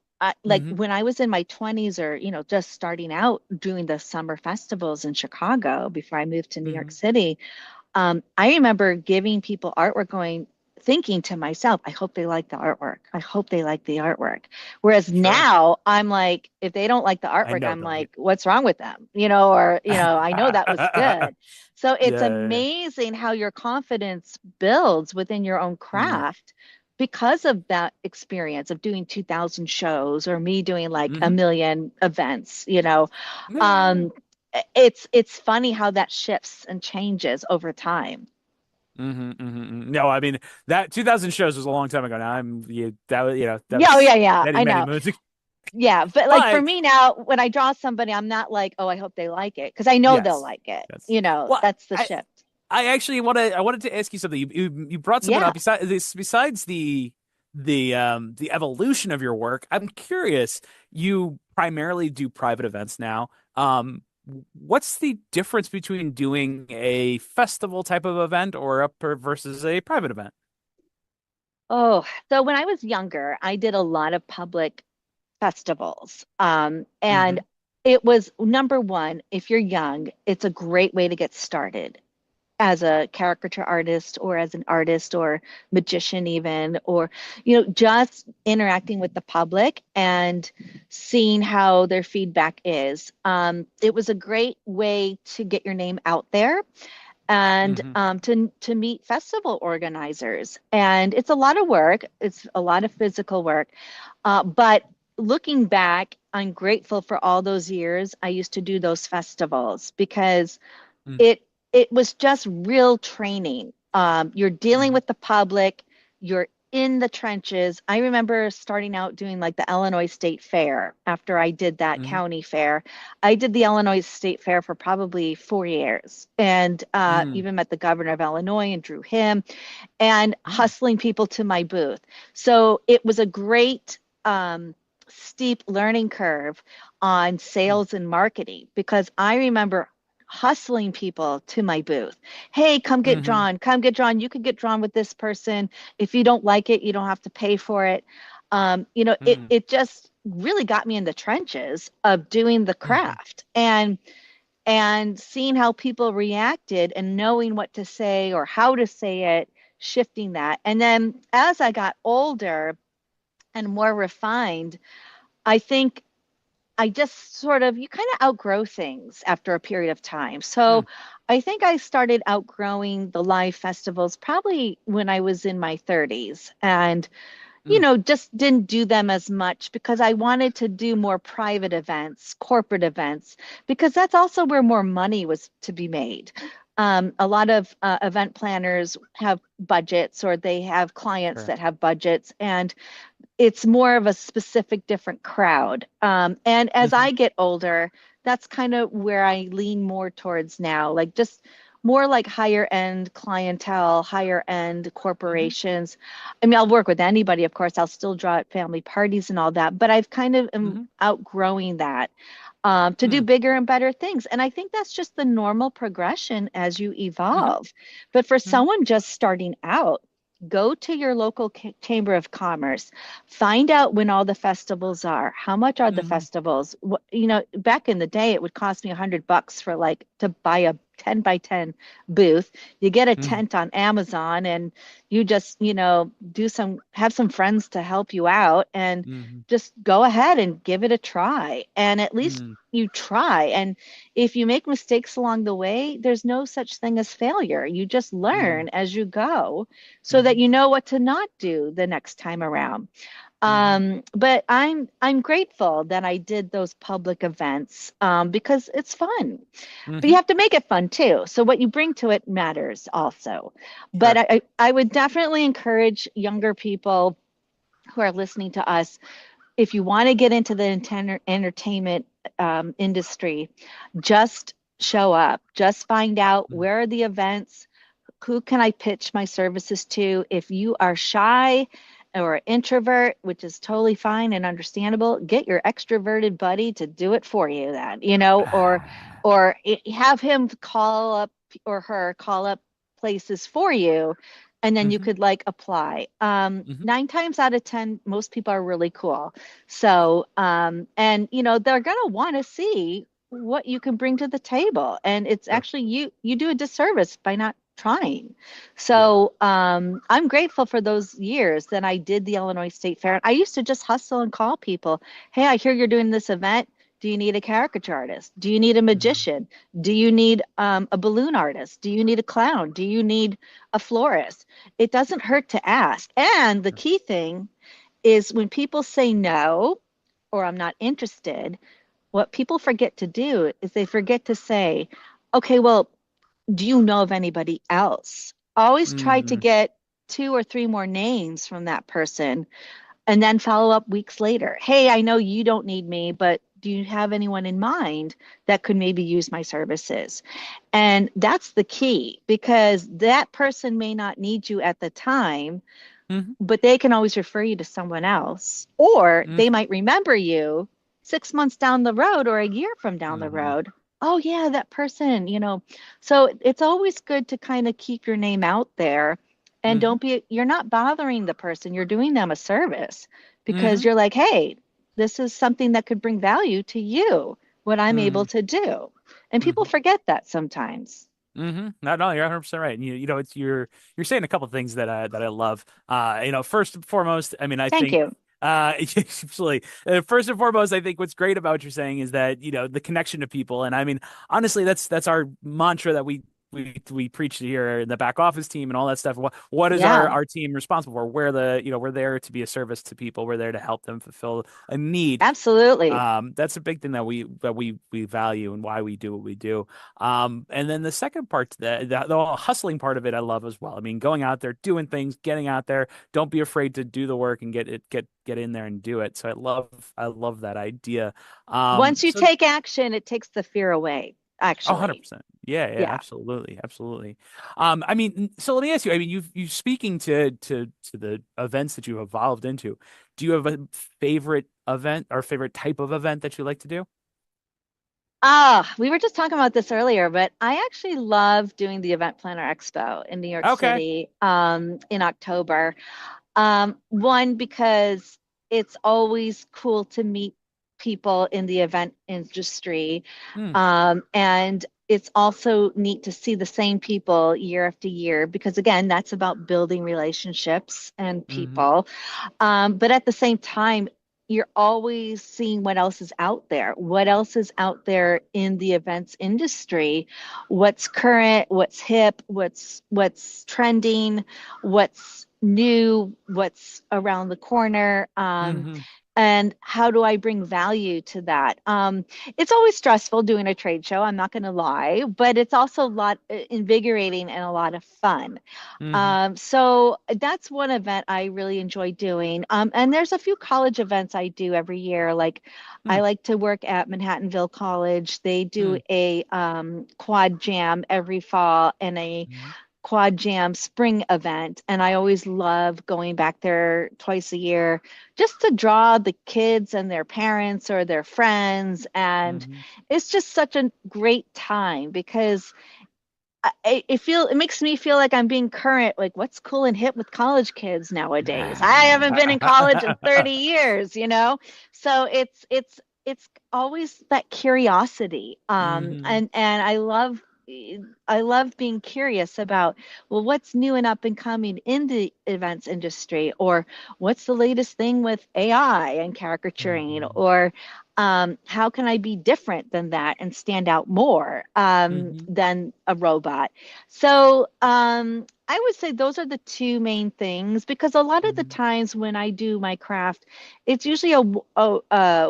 like Hmm. when I was in my 20s or, just starting out doing the summer festivals in Chicago before I moved to New York Hmm. City, I remember giving people artwork thinking to myself, I hope they like the artwork. I hope they like the artwork. Whereas Sure, now I'm like, if they don't like the I artwork, know I'm they'll like, get. what's wrong with them? Or, I know that was Yeah, good. So it's yeah, yeah. amazing how your confidence builds within your own Mm. craft because of that experience of doing 2000 shows or me doing like a Hmm. million events. Yeah. Um, it's funny how that shifts and changes over time. Hmm. Hmm. No, I mean that 2,000 shows was a long time ago. Now I'm that was Yeah, oh, yeah, yeah, many I many know. moons ago. Yeah, but like for But me now, when I draw somebody, I'm not like, oh, I hope they like it, because I know they'll yes, like it. yes. Well, That's the I shift. I actually I wanted to ask you something. You brought something Yeah. up besides the evolution of your work. I'm curious. You primarily do private events now. What's the difference between doing a festival type of event versus a private event? Oh, so when I was younger, I did a lot of public festivals. And Hmm. it was number one, if you're young, it's a great way to get started as a caricature artist or as an artist or magician even, or just interacting with the public and seeing how their feedback is. It was a great way to get your name out there and Hmm. to meet festival organizers. And it's a lot of work. It's a lot of physical work. But looking back, I'm grateful for all those years I used to do those festivals, because it it was just real training. You're dealing Hmm. with the public, you're in the trenches. I remember starting out doing like the Illinois State Fair after I did that Hmm. county fair. I did the Illinois State Fair for probably 4 years, and Hmm. even met the governor of Illinois and drew him, and Hmm. hustling people to my booth. So it was a great steep learning curve on sales and marketing, because I remember hustling people to my booth. Hey, come get Hmm. drawn. Come get drawn. You could get drawn with this person. If you don't like it, you don't have to pay for it. Hmm. It just really got me in the trenches of doing the Hmm. craft, and seeing how people reacted and knowing what to say or how to say it, shifting that. And then as I got older and more refined, I think I just sort of, you kind of outgrow things after a period of time. So I think I started outgrowing the live festivals probably when I was in my 30s. And just didn't do them as much because I wanted to do more private events, corporate events, because that's also where more money was to be made. A lot of event planners have budgets, or they have clients Sure. that have budgets, and it's more of a specific, different crowd. And as Hmm. I get older, that's kind of where I lean more towards now, like just more like higher end clientele, higher end Hmm. corporations. I mean, I'll work with anybody, of course. I'll still draw at family parties and all that, but I've kind of am Hmm. outgrowing that, to do Hmm. bigger and better things. And I think that's just the normal progression as you Hmm. evolve. But for Hmm. someone just starting out, go to your local chamber of commerce, find out when all the festivals are, how much are the Hmm. festivals. Back in the day, it would cost me $100 for like to buy a 10 by 10 booth. You get a Hmm. tent on Amazon, and you just have some friends to help you out, and Hmm. just go ahead and give it a try. And at least Hmm. you try. And if you make mistakes along the way, there's no such thing as failure. You just Hmm. learn as you go, so that Hmm. you know what to not do the next time around. Hmm. But I'm grateful that I did those public events, because it's fun. But you Hmm. have to make it fun too. So what you bring to it matters also. But Sure. I would definitely encourage younger people who are listening to us, if you want to get into the entertainment industry, just show up. Just find out Mm. where are the events, who can I pitch my services to. If you are shy or introvert, which is totally fine and understandable, get your extroverted buddy to do it for you then, or have him call up, or her call up places for you, and then you Hmm. could like apply. Hmm. 9 times out of 10, most people are really cool. So, and they're gonna want to see what you can bring to the table, and it's Sure. actually you do a disservice by not trying. Yeah. So I'm grateful for those years that I did the Illinois State Fair. I used to just hustle and call people. Hey, I hear you're doing this event. Do you need a caricature artist? Do you need a Hmm. magician? Do you need a balloon artist? Do you need a clown? Do you need a florist? It doesn't hurt to ask. And the key thing is, when people say no, or I'm not interested, what people forget to do is they forget to say, okay, well, do you know of anybody else? Always try to Hmm. get two or three more names from that person, and then follow up weeks later. Hey, I know you don't need me, but do you have anyone in mind that could maybe use my services? And that's the key because that person may not need you at the time, Hmm. but they can always refer you to someone else, or Hmm. they might remember you 6 months down the road or a year from down the Hmm. road. Oh, yeah, that person, So it's always good to kind of keep your name out there and Hmm. you're not bothering the person, you're doing them a service because Hmm. you're like, hey, this is something that could bring value to you, what I'm able Hmm. to do. And people Hmm. forget that sometimes. No, no, you're 100% right. And it's you're saying a couple things that I love. First and foremost, I mean, I Thank think you. absolutely. First and foremost, I think what's great about what you're saying is that, the connection to people. And I mean, honestly, that's our mantra that we preach here in the back office team and all that stuff. What is our Yeah, our team responsible for? We're there to be a service to people. We're there to help them fulfill a need. absolutely. That's a big thing that we value and why we do what we do. And then the second part to that, the whole hustling part of it, I love as well. I mean, going out there, doing things, getting out there. Don't be afraid to do the work and get in there and do it. So I love that idea. Once you So take action, it takes the fear away, Oh, actually. 100%. Yeah, yeah, Yeah. absolutely, absolutely. I mean, so let me ask you. I mean, you speaking to the events that you evolved into. Do you have a favorite event or favorite type of event that you like to do? Ah, we were just talking about this earlier, but I actually love doing the Event Planner Expo in New York Okay. City in October. One, because it's always cool to meet people in the event industry. Mm, And it's also neat to see the same people year after year, because again, that's about building relationships and mm-hmm, people. But at the same time, you're always seeing what else is out there, what else is out there in the events industry, what's current, what's hip, what's trending, what's new, what's around the corner. mm-hmm, And how do I bring value to that? It's always stressful doing a trade show, I'm not going to lie, but it's also a lot invigorating and a lot of fun. mm-hmm, So that's one event I really enjoy doing. And there's a few college events I do every year. Like I mm, like to work at Manhattanville College. They do mm, a quad jam every fall and a mm-hmm, quad jam spring event. And I always love going back there twice a year just to draw the kids and their parents or their friends. And mm-hmm. it's just such a great time because it makes me feel like I'm being current. Like, what's cool and hip with college kids nowadays? I haven't been in college in 30 years. So it's always that curiosity. Mm-hmm, And I love being curious about, well, what's new and up and coming in the events industry, or what's the latest thing with AI and caricaturing, mm-hmm, or how can I be different than that and stand out more mm-hmm, than a robot? So I would say those are the two main things because a lot of the mm-hmm, times when I do my craft, it's usually a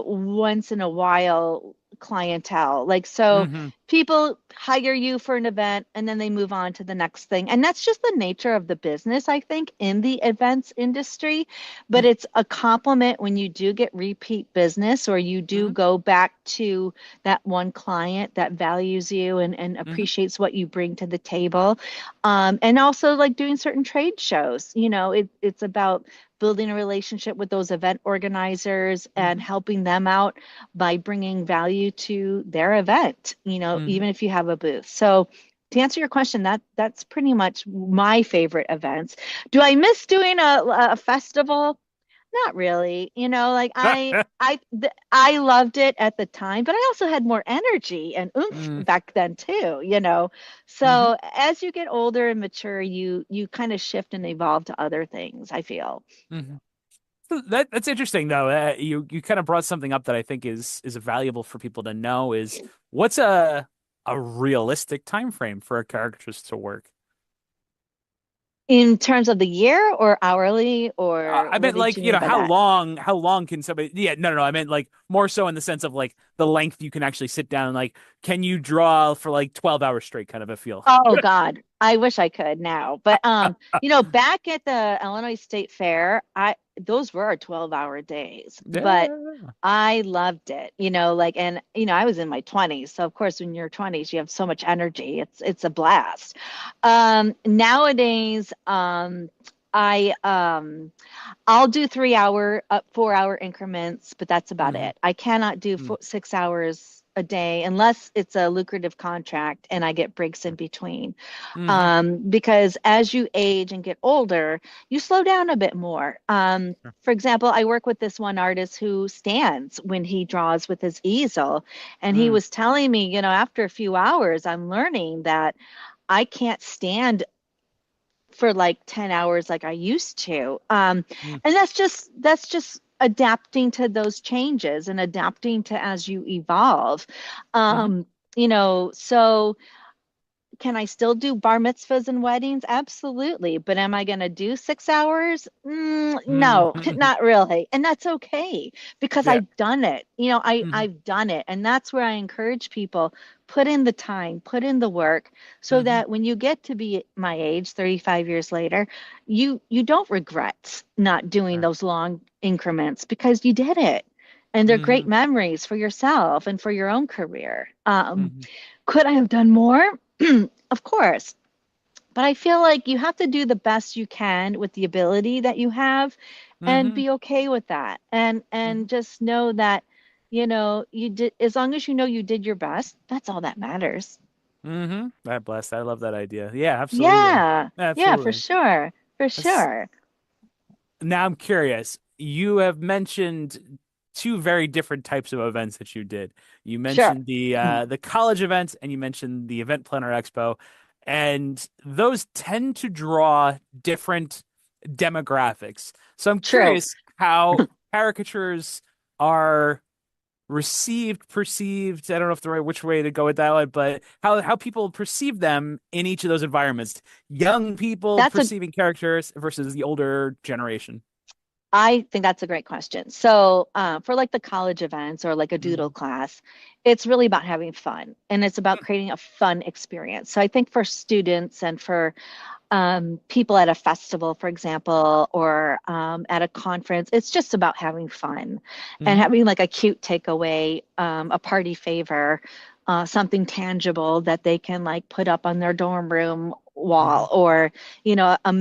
once in a while clientele. Like, so mm-hmm, people hire you for an event and then they move on to the next thing. And that's just the nature of the business, I think, in the events industry. But it's a compliment when you do get repeat business or you do mm-hmm, go back to that one client that values you and mm-hmm, appreciates what you bring to the table. And also like doing certain trade shows, it's about building a relationship with those event organizers and mm-hmm, helping them out by bringing value to their event, mm-hmm. even if you have a booth. So to answer your question, that's pretty much my favorite events. Do I miss doing a festival? Not really. Like I loved it at the time, but I also had more energy and oomph Mm, back then too. mm-hmm. So as you get older and mature, you kind of shift and evolve to other things, I feel. Mm-hmm. That's interesting though. You kind of brought something up that I think is valuable for people to know is what's a realistic time frame for a caricaturist to work? In terms of the year or hourly, or I what meant did like, you mean by that? how long can somebody, yeah, no, no, no. I meant like more so in the sense of like the length you can actually sit down and like, can you draw for like 12 hours straight kind of a feel? Oh God, I wish I could now. But back at the Illinois State Fair, those were 12-hour days, but Yeah. I loved it, like, and I was in my 20s. So of course, when you're 20s, you have so much energy. It's a blast. Nowadays, I I'll do 3-hour, 4-hour increments, but that's about Hmm. it. I cannot do 6 hours a day unless it's a lucrative contract and I get breaks in between. Hmm. Because as you age and get older, you slow down a bit more. For example, I work with this one artist who stands when he draws with his easel. And he Mm. was telling me, after a few hours, I'm learning that I can't stand for like 10 hours like I used to. Mm. And that's just adapting to those changes and adapting to as you evolve. Hmm. So can I still do bar mitzvahs and weddings? Absolutely. But am I going to do 6 hours? No, Hmm. not really. And that's okay because Yeah. I've done it. Hmm. I've done it. And that's where I encourage people, put in the time, put in the work so Hmm. that when you get to be my age, 35 years later, you don't regret not doing Sure. those long increments because you did it. And they're great Hmm. memories for yourself and for your own career. Hmm. Could I have done more? Of course. But I feel like you have to do the best you can with the ability that you have and Hmm. be okay with that. And Hmm. just know that, you did, as long as you know you did your best, that's all that matters. Hmm. I bless. I love that idea. Yeah, absolutely. Yeah. Yeah, for Absolutely. sure. For That's, sure. now I'm curious. You have mentioned two very different types of events that you did. You Sure. mentioned the college events and you mentioned the Event Planner Expo, and those tend to draw different demographics. So I'm True. curious how caricatures are received, perceived. I don't know if the right which way to go with that one, but how people perceive them in each of those environments. Young people That's a perceiving characters versus the older generation. I think that's a great question. So, for like the college events or like a doodle Mm. class, it's really about having fun and it's about creating a fun experience. So, I think for students and for people at a festival, for example, or at a conference, it's just about having fun and Hmm. having like a cute takeaway, a party favor, something tangible that they can like put up on their dorm room Hmm. wall or a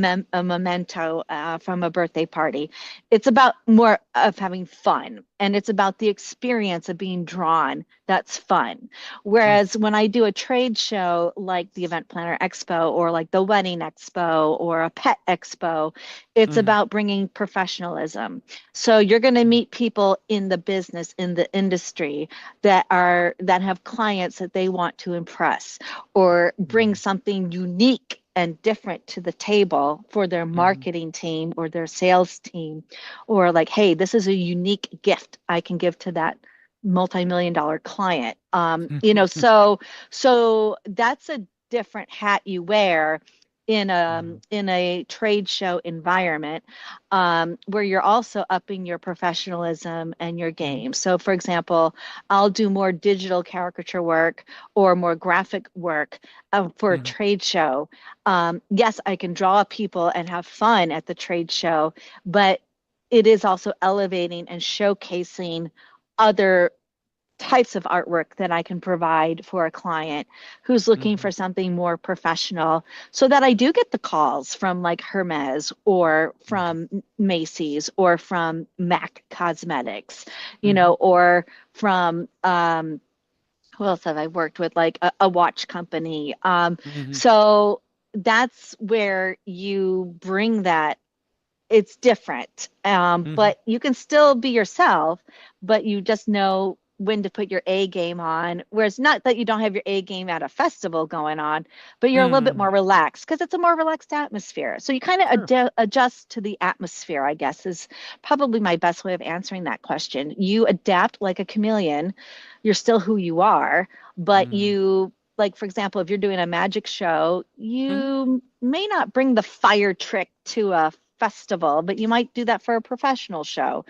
memento from a birthday party. It's about more of having fun and it's about the experience of being drawn. That's fun. Whereas when I do a trade show like the Event Planner Expo or like the Wedding Expo or a Pet Expo, it's Hmm. about bringing professionalism. So you're going to meet people in the business, in the industry that have clients that they want to impress or bring Hmm. something unique and different to the table for their Hmm. marketing team or their sales team, or like, hey, this is a unique gift I can give to that multi-million dollar client. So that's a different hat you wear in a trade show environment, where you're also upping your professionalism and your Hmm. game. So, for example, I'll do more digital caricature work or more graphic work for a Hmm. trade show. Yes, I can draw people and have fun at the trade show, but it is also elevating and showcasing other types of artwork that I can provide for a client who's looking Hmm. for something more professional so that I do get the calls from like Hermes or from Macy's or from MAC Cosmetics, Hmm. or from who else have I worked with? Like a watch company. Hmm. So that's where you bring that. It's different, Hmm. but you can still be yourself, but you just know when to put your A game on. Whereas not that you don't have your A game at a festival going on, but you're a little bit Hmm. more relaxed because it's a more relaxed atmosphere. So you kind of Sure. adjust to the atmosphere, I guess, is probably my best way of answering that question. You adapt like a chameleon. You're still who you are, but Hmm. you like for example, if you're doing a magic show, Hmm. you may not bring the fire trick to a festival, but you might do that for a professional show.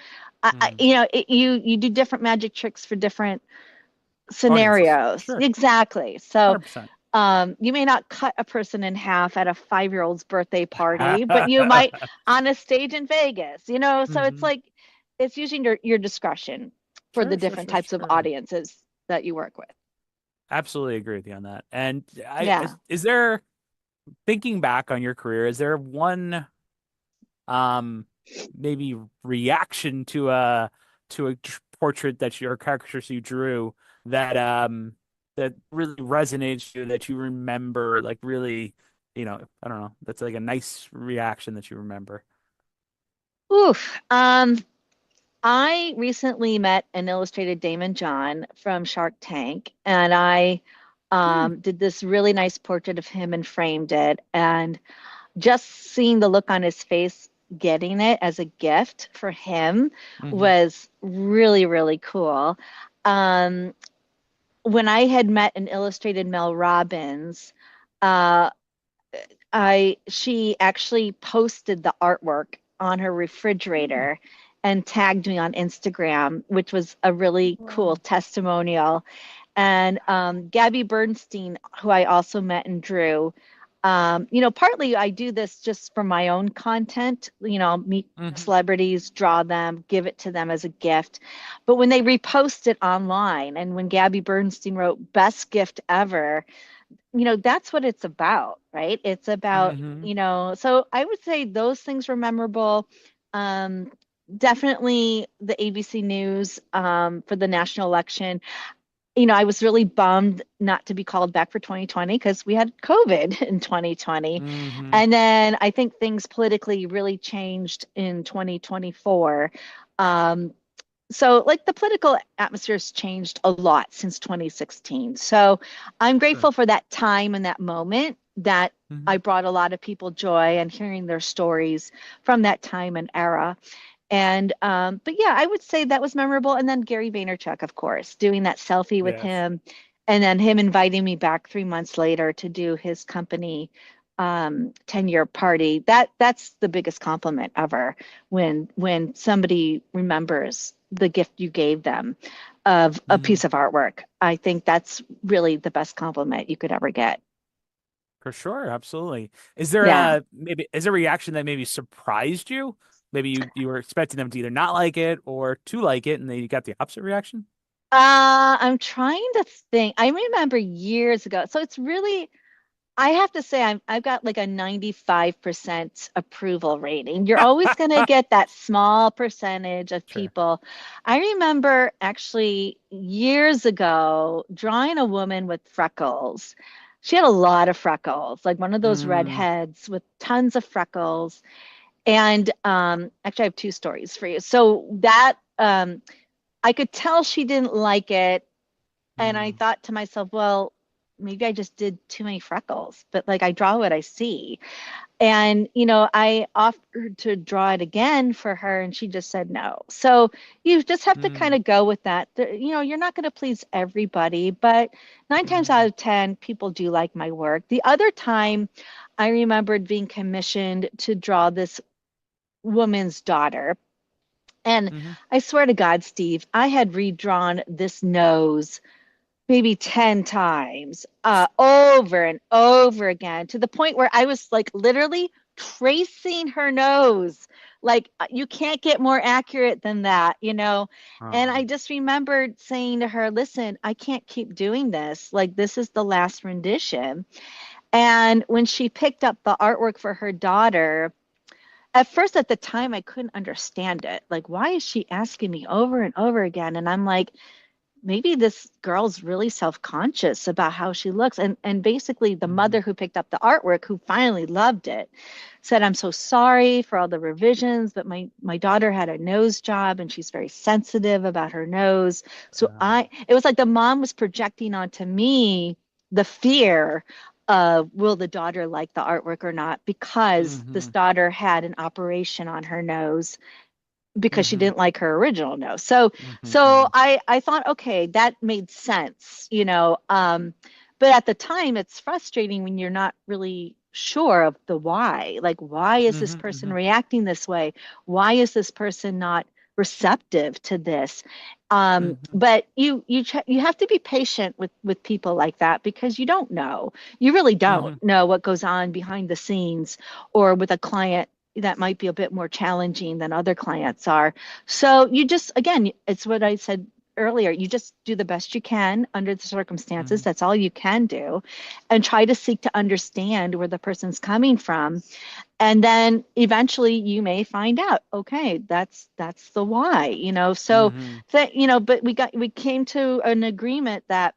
Hmm. You do different magic tricks for different Audiences. scenarios. Sure. Exactly. So 100%. You may not cut a person in half at a 5-year-old's birthday party, but you might on a stage in Vegas, so it's Hmm. like it's using your discretion for the Sure, sure, different sure, types of sure. audiences that you work with. Absolutely agree with you on that. And Yeah. is there, thinking back on your career, is there one um maybe reaction to a portrait that your caricatures you drew that that really resonates you, that you remember, like really, I don't know, that's like a nice reaction that you remember. Oof. I recently met an illustrated Damon John from Shark Tank, and I Hmm. did this really nice portrait of him and framed it. And just seeing the look on his face getting it as a gift for him Hmm. was really, really cool. Um, when I had met an illustrated Mel Robbins, uh, she actually posted the artwork on her Hmm. refrigerator and tagged me on Instagram, which was a really cool Wow. testimonial. And Gabby Bernstein, who I also met and drew, partly I do this just for my own content. I'll meet Hmm. celebrities, draw them, give it to them as a gift. But when they repost it online, and when Gabby Bernstein wrote "Best Gift Ever," that's what it's about, right? It's about, Hmm. so I would say those things were memorable. Um, Definitely the ABC News for the national election. I was really bummed not to be called back for 2020 because we had COVID in 2020. Hmm. And then I think things politically really changed in 2024. Um, so like the political atmosphere has changed a lot since 2016. So I'm Sure. grateful for that time and that moment that Hmm. I brought a lot of people joy and hearing their stories from that time and era. And but yeah, I would say that was memorable. And then Gary Vaynerchuk, of course, doing that selfie with Yes. him, and then him inviting me back 3 months later to do his company 10-year party. That's the biggest compliment ever when somebody remembers the gift you gave them of a Hmm. piece of artwork. I think that's really the best compliment you could ever get. For sure, absolutely. Is there Yeah. a reaction that maybe surprised you? Maybe you were expecting them to either not like it or to like it, and then you got the opposite reaction? I'm trying to think. I remember years ago. So it's really, I have to say, I've got like a 95% approval rating. You're always going to get that small percentage of Sure. people. I remember actually years ago drawing a woman with freckles. She had a lot of freckles, like one of those Mm, redheads with tons of freckles. And actually, I have two stories for you. So that I could tell she didn't like it, and I mm, thought to myself, well, maybe I just did too many freckles, but like I draw what I see. And, I offered to draw it again for her, and she just said no. So you just have to kind mm, of go with that. You're not going to please everybody, but 9 times out mm, of 10, people do like my work. The other time, I remembered being commissioned to draw this woman's daughter. And mhm, I swear to God, Steve, I had redrawn this nose maybe 10 times over and over again to the point where I was like literally tracing her nose. Like you can't get more accurate than that. And I uh, just remembered saying to her, listen, I can't keep doing this. Like this is the last rendition. And when she picked up the artwork for her daughter, at first at the time I couldn't understand it. Like, why is she asking me over and over again? And I'm like, maybe this girl's really self-conscious about how she looks. And basically the mhm, mother who picked up the artwork, who finally loved it, said, I'm so sorry for all the revisions, but my daughter had a nose job and she's very sensitive about her nose. So uh, it was like the mom was projecting onto me the fear of, will the daughter like the artwork or not, because this mhm, daughter had an operation on her nose because she mhm, didn't like her original no. So mhm, so mhm, I thought, okay, that made sense. But at the time it's frustrating when you're not really sure of the why. Like, why is this mhm, person mhm, reacting this way? Why is this person not receptive to this. Mm-hmm. But you have to be patient with people like that, because you don't know. You really don't Mm-hmm. know what goes on behind the scenes, or with a client that might be a bit more challenging than other clients are. So you just, again, it's what I said earlier, you just do the best you can under the circumstances. Mm-hmm. That's all you can do, and try to seek to understand where the person's coming from. And then eventually you may find out, okay, that's the why, so Mm-hmm. that, but we came to an agreement that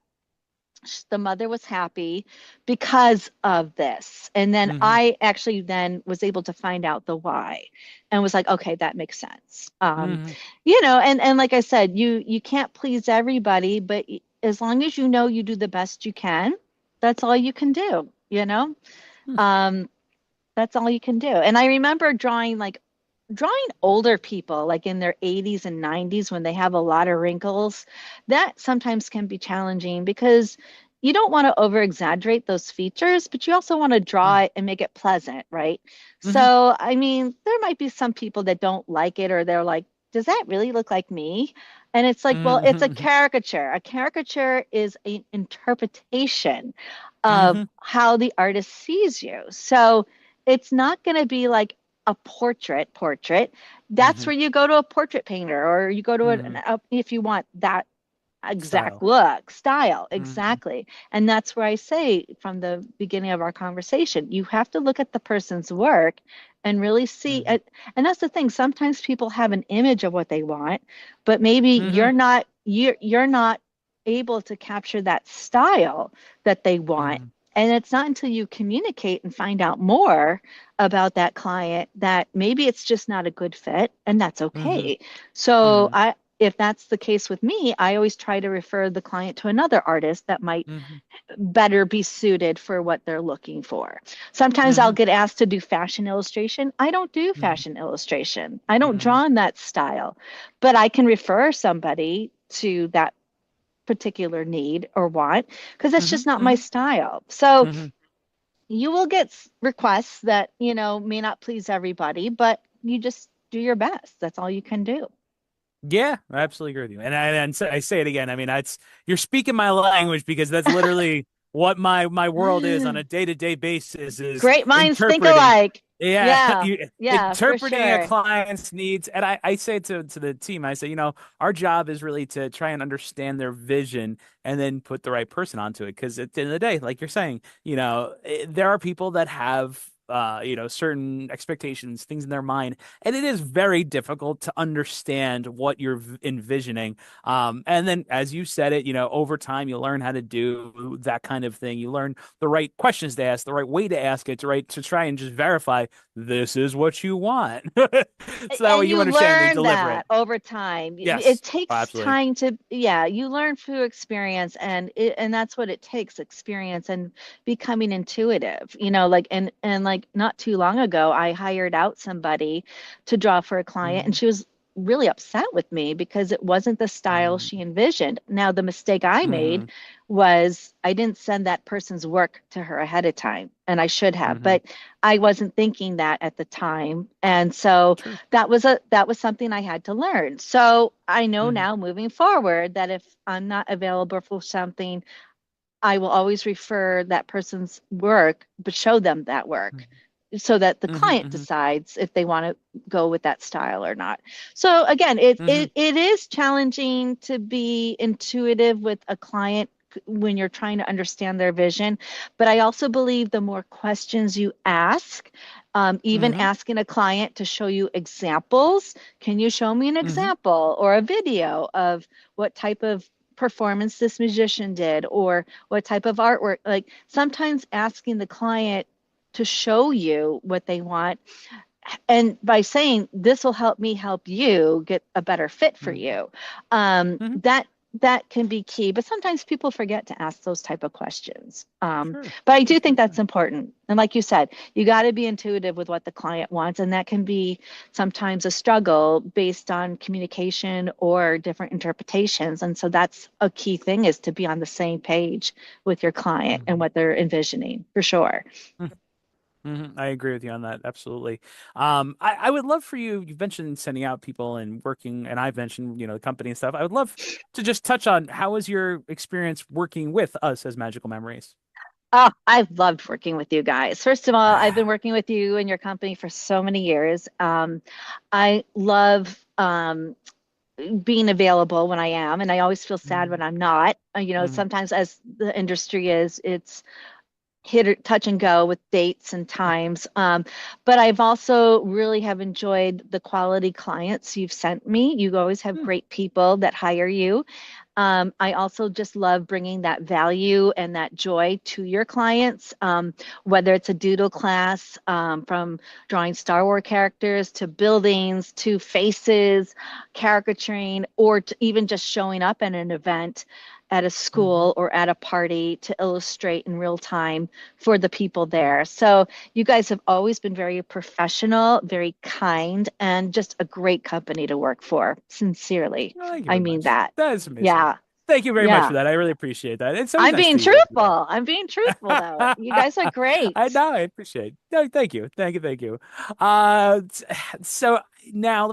the mother was happy because of this. And then Mm-hmm. I actually then was able to find out the why, and was like, okay, that makes sense. Mm-hmm. And like I said, you can't please everybody, but as long as you know you do the best you can, that's all you can do. Um, that's all you can do. And I remember drawing older people, like in their 80s and 90s, when they have a lot of wrinkles. That sometimes can be challenging, because you don't want to over exaggerate those features, but you also want to draw it and make it pleasant, right? Mm-hmm. So, I mean, there might be some people that don't like it, or they're like, does that really look like me? And it's like, well, it's a Mm-hmm. caricature. A caricature is an interpretation of Mm-hmm. how the artist sees you. So it's not going to be like a portrait. That's Mm-hmm. where you go to a portrait painter, or you go to Mm-hmm. if you want that exact Style. look, style, Mm-hmm. exactly. And that's where I say, from the beginning of our conversation, you have to look at the person's work and really see Mm-hmm. it. And that's the thing, sometimes people have an image of what they want, but maybe Mm-hmm. you're not able to capture that style that they want. Mm-hmm. And it's not until you communicate and find out more about that client that maybe it's just not a good fit, and that's Mm-hmm. okay. So Mm-hmm. if that's the case with me, I always try to refer the client to another artist that might Mm-hmm. better be suited for what they're looking for. Sometimes I'll Mm-hmm. get asked to do fashion illustration. I don't do Mm-hmm. fashion illustration. I don't Mm-hmm. draw in that style, but I can refer somebody to that particular need or want, because that's just not my Mm-hmm. style. So Mm-hmm. you will get requests that, may not please everybody, but you just do your best. That's all you can do. Yeah, I absolutely agree with you. I say it again. I mean, that's you're speaking my language, because that's literally what my world is on a day-to-day basis, is Great minds think interpreting. alike. Yeah, Yeah. Yeah, for interpreting a sure. client's needs. And I say to the team, I say, our job is really to try and understand their vision and then put the right person onto it. Because at the end of the day, like you're saying, there are people that have certain expectations, things in their mind, and it is very difficult to understand what you're envisioning. And then, as you said it, over time, you learn how to do that kind of thing. You learn the right questions to ask, the right way to ask it, to try and just verify this is what you want. So that way And you you understand and they learn deliver it. that over time. It Yes, takes absolutely. time to, yeah, you learn through experience, and that's what it takes, experience and becoming intuitive. Like, and like, not too long ago, I hired out somebody to draw for a client, and Hmm. she was really upset with me because it wasn't the style she envisioned. Now, the mistake I made Hmm. was I didn't send that person's work to her ahead of time, and I should have, Hmm. but I wasn't thinking that at the time. And so Sure. that was something I had to learn. So I know Hmm. now, moving forward, that if I'm not available for something, I will always refer that person's work, but show them that work so that the Hmm. client Hmm. decides if they want to go with that style or not. So again, Hmm. it is challenging to be intuitive with a client when you're trying to understand their vision. But I also believe the more questions you ask, even Hmm. asking a client to show you examples, can you show me an Hmm. example or a video of what type of performance this musician did, or what type of artwork? Like, sometimes asking the client to show you what they want, and by saying this will help me help you get a better fit for Hmm. you, Hmm. that can be key. But sometimes people forget to ask those type of questions. Sure. But I do That's think very that's true. important, and like you said, you got to be intuitive with what the client wants, and that can be sometimes a struggle based on communication or different interpretations. And so that's a key thing, is to be on the same page with your client and Hmm. what they're envisioning, for sure. I agree with you on that. Absolutely. I would love for you, you've mentioned sending out people and working, and I've mentioned, the company and stuff. I would love to just touch on how was your experience working with us as Magical Memories? Oh, I've loved working with you guys. First of all, I've been working with you and your company for so many years. I love being available when I am, and I always feel sad when Mhm. I'm not. Mhm. Sometimes as the industry is, it's hit or touch and go with dates and times. But I've also really have enjoyed the quality clients you've sent me. You always have Hmm. great people that hire you. I also just love bringing that value and that joy to your clients, whether it's a doodle class, from drawing Star Wars characters to buildings to faces, caricaturing, or to even just showing up at an event at a Mhm. school or at a party to illustrate in real time for the people there. So you guys have always been very professional, very kind, and just a great company to work for. Sincerely. Well, thank you I very mean much. that. That is amazing. Yeah. Thank you very much for Yeah. that. I really appreciate that. It's always I'm nice being to hear that. truthful. I'm being truthful though. You guys are I great. know. I appreciate it. No, thank you. Thank you. Thank you. So now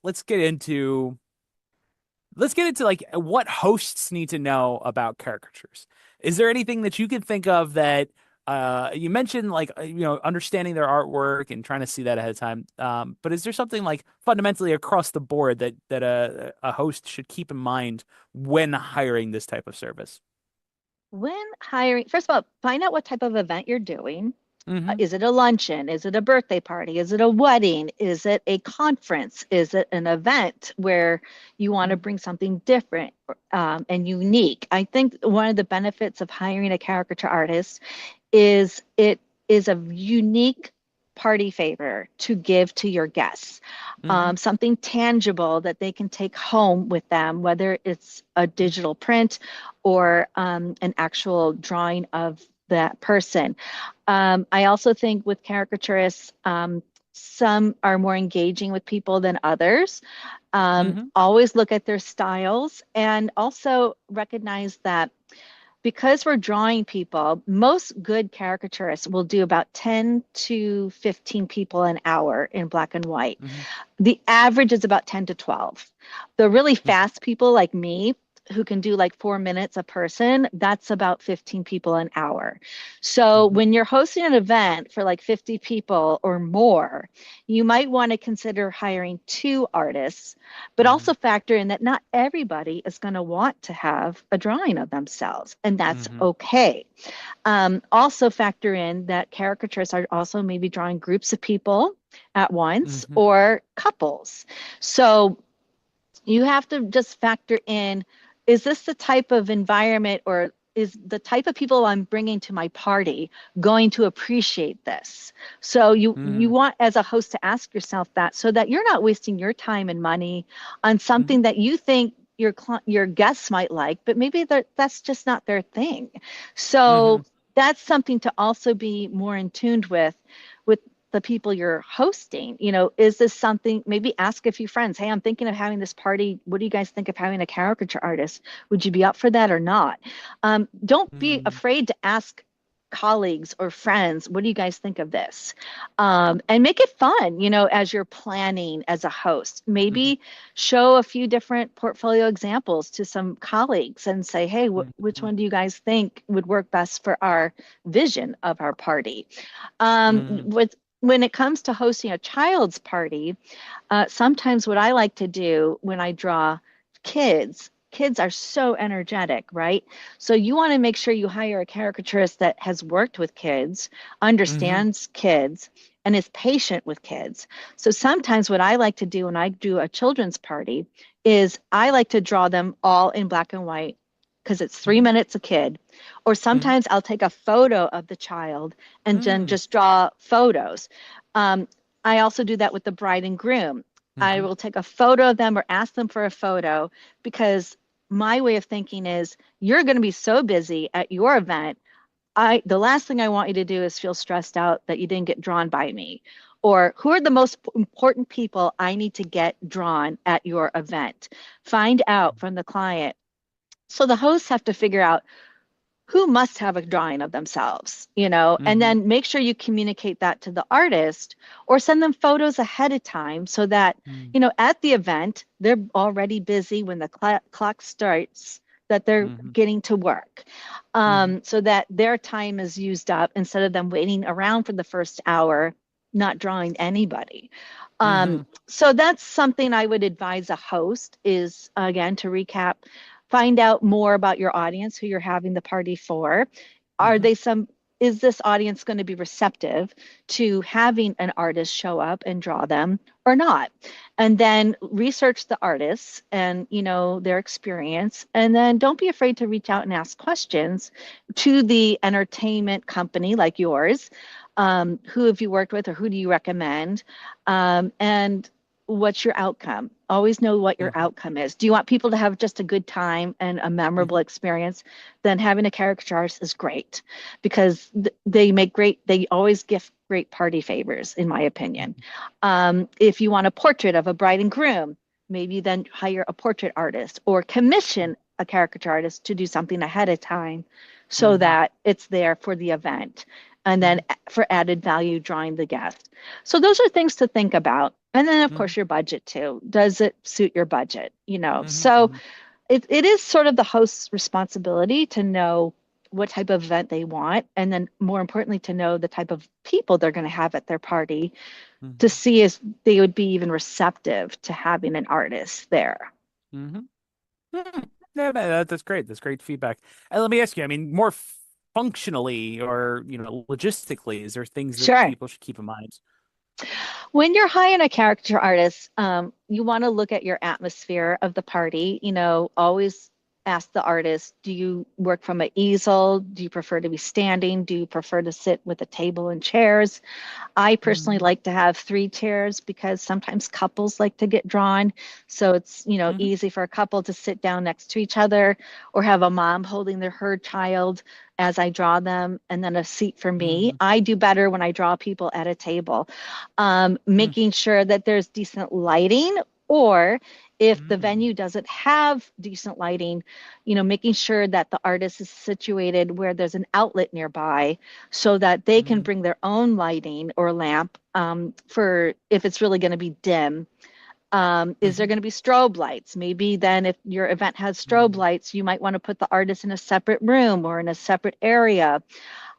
let's get into like what hosts need to know about caricatures. Is there anything that you can think of that you mentioned like understanding their artwork and trying to see that ahead of time. But is there something like fundamentally across the board that a host should keep in mind when hiring this type of service? When hiring, first of all, find out what type of event you're doing. Mm-hmm. Is it a luncheon? Is it a birthday party? Is it a wedding? Is it a conference? Is it an event where you want to bring something different, and unique? I think one of the benefits of hiring a caricature artist is it is a unique party favor to give to your guests. Mm-hmm. Something tangible that they can take home with them, whether it's a digital print or an actual drawing of that person. I also think with caricaturists, some are more engaging with people than others. Mm-hmm. Always look at their styles and also recognize that because we're drawing people, most good caricaturists will do about 10 to 15 people an hour in black and white. Mm-hmm. The average is about 10 to 12. The really fast people like me, who can do like 4 minutes a person, that's about 15 people an hour. So Mm-hmm. when you're hosting an event for like 50 people or more, you might want to consider hiring two artists, but Mm-hmm. also factor in that not everybody is going to want to have a drawing of themselves, and that's Mm-hmm. okay. Also factor in that caricaturists are also maybe drawing groups of people at once Mm-hmm. or couples. So you have to just factor in, is this the type of environment or is the type of people I'm bringing to my party going to appreciate this? So you Mm-hmm. want as a host to ask yourself that so that you're not wasting your time and money on something that you think your guests might like, but maybe that's just not their thing. Mm-hmm. So that's something to also be more in tuned with the people you're hosting. Is this something, maybe ask a few friends, hey, I'm thinking of having this party. What do you guys think of having a caricature artist? Would you be up for that or not? Don't be Mm-hmm. afraid to ask colleagues or friends, what do you guys think of this? And make it fun, as you're planning as a host. Mm-hmm. Maybe show a few different portfolio examples to some colleagues and say, hey, which Mm-hmm. one do you guys think would work best for our vision of our party? Mm-hmm. When it comes to hosting a child's party, sometimes what I like to do when I draw kids are so energetic, right? So you want to make sure you hire a caricaturist that has worked with kids, Mm-hmm. understands kids, and is patient with kids. So sometimes what I like to do when I do a children's party is I like to draw them all in black and white because it's 3 minutes a kid. Or Mm-hmm. sometimes I'll take a photo of the child and then Mm-hmm. just draw photos. Um, I also do that with the bride and groom. I Mm-hmm. will take a photo of them or ask them for a photo because my way of thinking is you're going to be so busy at your event. The last thing I want you to do is feel stressed out that you didn't get drawn by me. Or who are the most important people I need to get drawn at your event? Find out from the client. So the hosts have to figure out who must have a drawing of themselves, you know, and Mm-hmm. then make sure you communicate that to the artist or send them photos ahead of time so that, you know, at the event, they're already busy when the clock starts, that they're Mm-hmm. getting to work, Mm-hmm. so that their time is used up instead of them waiting around for the first hour, not drawing anybody. Mm-hmm. So that's something I would advise a host is, again, to recap, find out more about your audience, who you're having the party for. Are Mm-hmm. they some, is this audience going to be receptive to having an artist show up and draw them or not? And then research the artists and, you know, their experience. And then don't be afraid to reach out and ask questions to the entertainment company like yours. Who have you worked with or who do you recommend? And what's your outcome? Always know what your Mm-hmm. outcome is. Do you want people to have just a good time and a memorable Mm-hmm. experience? Then having a caricature artist is great because they make great, they always gift great party favors, in my opinion. If you want a portrait of a bride and groom, maybe then hire a portrait artist or commission a caricature artist to do something ahead of time so Mm-hmm. that it's there for the event. And then Mm-hmm. for added value, drawing the guest. So those are things to think about. And then, of Mm-hmm. course, your budget too. Does it suit your budget? You know, so Mm-hmm. it is sort of the host's responsibility to know what type of event they want. And then, more importantly, to know the type of people they're going to have at their party to Mm-hmm. see if they would be even receptive to having an artist there. Mm-hmm. Hmm. Yeah, that's great. That's great feedback. And let me ask you, I mean, more functionally or, logistically, is there things that Sure. people should keep in mind? When you're hiring a character artist, you want to look at your atmosphere of the party. You know, always ask the artist, do you work from an easel? Do you prefer to be standing? Do you prefer to sit with a table and chairs? I personally Mm-hmm. like to have three chairs because sometimes couples like to get drawn. So it's, you know, Mm-hmm. easy for a couple to sit down next to each other or have a mom holding her child as I draw them and then a seat for me. Mm-hmm. I do better when I draw people at a table. Making sure that there's decent lighting or if the Mm-hmm. venue doesn't have decent lighting, you know, making sure that the artist is situated where there's an outlet nearby so that they can Mm-hmm. bring their own lighting or lamp for if it's really going to be dim. Is there Mm-hmm. going to be strobe lights? Maybe then, if your event has strobe Mm-hmm. lights, you might want to put the artist in a separate room or in a separate area.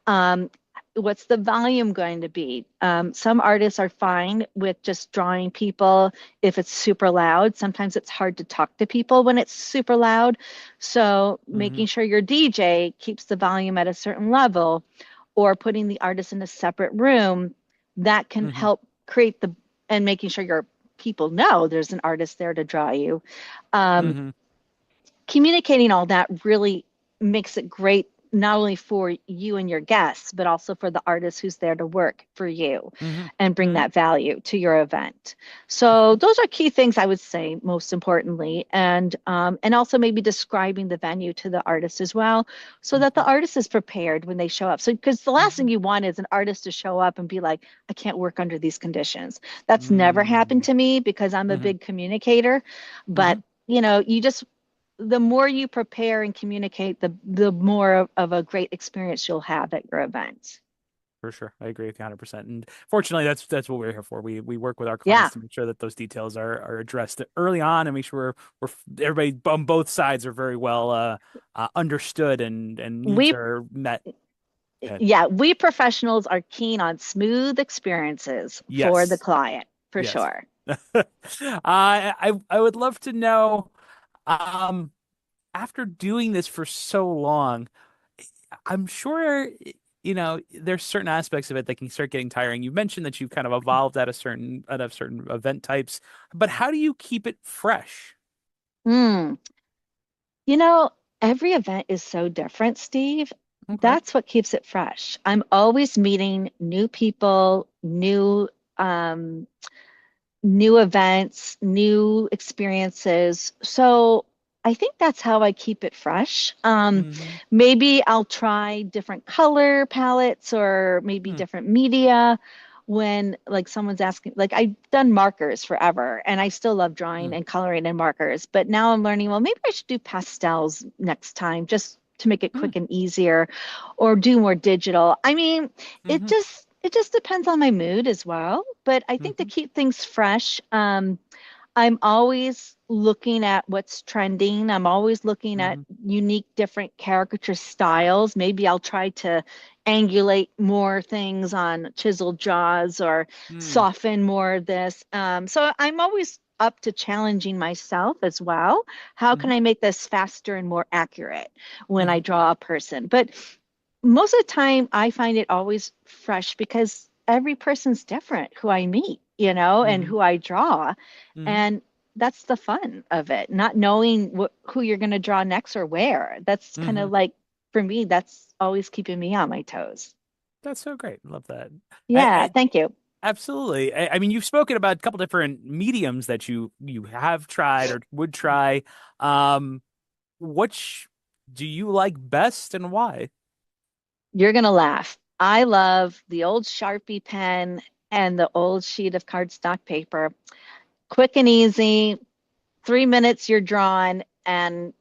Um, what's the volume going to be? Some artists are fine with just drawing people if it's super loud. Sometimes it's hard to talk to people when it's super loud. So Mm-hmm. making sure your DJ keeps the volume at a certain level or putting the artist in a separate room that can Mm-hmm. help create the and making sure your people know there's an artist there to draw you. Um, Mm-hmm. Communicating all that really makes it great not only for you and your guests but also for the artist who's there to work for you Mm-hmm. and bring Mm-hmm. that value to your event. So those are key things I would say most importantly, and also maybe describing the venue to the artist as well so that the Mm-hmm. artist is prepared when they show up. So because the last Mm-hmm. thing you want is an artist to show up and be like, I can't work under these conditions. That's never happened Mm-hmm. to me because I'm a Mm-hmm. big communicator. Mm-hmm. But you know, you just the more you prepare and communicate, the more of a great experience you'll have at your event. For sure. I agree with you 100%. And fortunately, that's what we're here for. We work with our clients Yeah, to make sure that those details are addressed early on and make sure everybody on both sides are very well understood and needs we are met. Good. yeah, we professionals are keen on smooth experiences for the Yes. client, for Yes. sure. I would love to know, um, after doing this for so long, I'm sure, there's certain aspects of it that can start getting tiring. You mentioned that you've kind of evolved out of certain event types, but how do you keep it fresh? Mm. You know, every event is so different, Steve. Okay. That's what keeps it fresh. I'm always meeting new people, um, new events, new experiences. So I think that's how I keep it fresh. Mm-hmm. Maybe I'll try different color palettes or maybe Hmm. different media when like someone's asking, like I've done markers forever and I still love drawing Hmm. and coloring in markers, but now I'm learning, well, maybe I should do pastels next time, just to make it Hmm. quick and easier, or do more digital. I mean, Hmm. it just depends on my mood as well. But I think to Hmm. keep things fresh, I'm always looking at what's trending. I'm always looking at Hmm. unique, different caricature styles. Maybe I'll try to angulate more things on chiseled jaws or Hmm. soften more of this. So I'm always up to challenging myself as well. How can Hmm. I make this faster and more accurate when I Hmm. draw a person? But most of the time, I find it always fresh because every person's different who I meet, and Hmm. who I draw. Hmm. And that's the fun of it, not knowing who you're going to draw next or where. That's kind Hmm. of like, for me, that's always keeping me on my toes. That's so great. Love that. Yeah, I thank you. absolutely. I mean, you've spoken about a couple different mediums that you have tried or would try. Um, which do you like best and why? You're going to laugh. I love the old Sharpie pen and the old sheet of cardstock paper. Quick and easy, 3 minutes you're drawn, and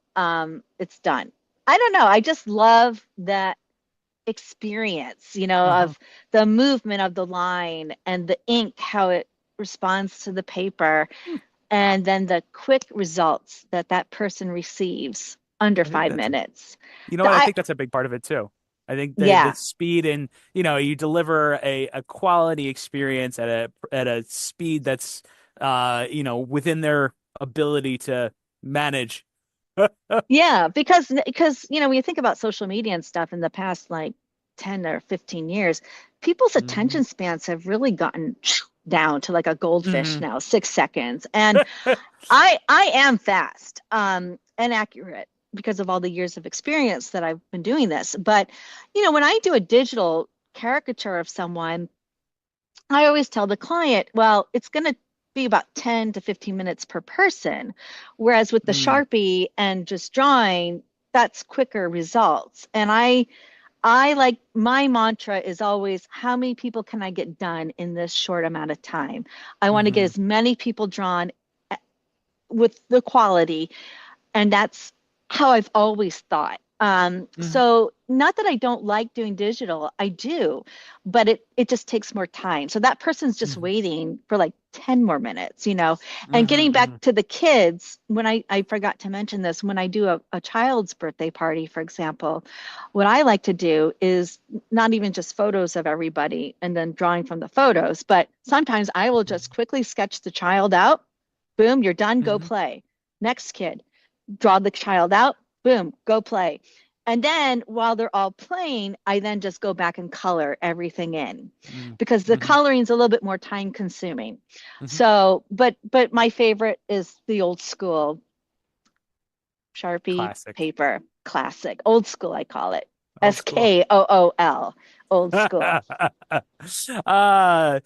it's done. I don't know. I just love that experience, Uh-huh. of the movement of the line and the ink, how it responds to the paper, Hmm. and then the quick results that that person receives under I think five that's a, minutes. you know So what? I think that's a big part of it too. I think the yeah, speed and you deliver a quality experience at a speed that's within their ability to manage. yeah, because when you think about social media and stuff in the past, like 10 or 15 years, people's Hmm. attention spans have really gotten down to like a goldfish Hmm. now, 6 seconds. And I am fast, and accurate because of all the years of experience that I've been doing this. But when I do a digital caricature of someone, I always tell the client, well, it's going to be about 10 to 15 minutes per person. Whereas with the Mm. Sharpie and just drawing, that's quicker results. And I like, my mantra is always, how many people can I get done in this short amount of time? I want to get Hmm. as many people drawn with the quality, and that's how I've always thought. Hmm. So not that I don't like doing digital, I do, but it just takes more time. So that person's just Hmm. waiting for like 10 more minutes, And getting back Hmm. to the kids, when I forgot to mention this, when I do a child's birthday party, for example, what I like to do is not even just photos of everybody and then drawing from the photos, but sometimes I will just quickly sketch the child out. Boom, you're done, go Hmm. play. Next kid, draw the child out, boom, go play. And then while they're all playing, I then just go back and color everything in Hmm. because the Hmm. coloring is a little bit more time consuming. Hmm. So, but my favorite is the old school Sharpie Classic. paper classic, old school, I call it. Old school. SKOOL, old school. uh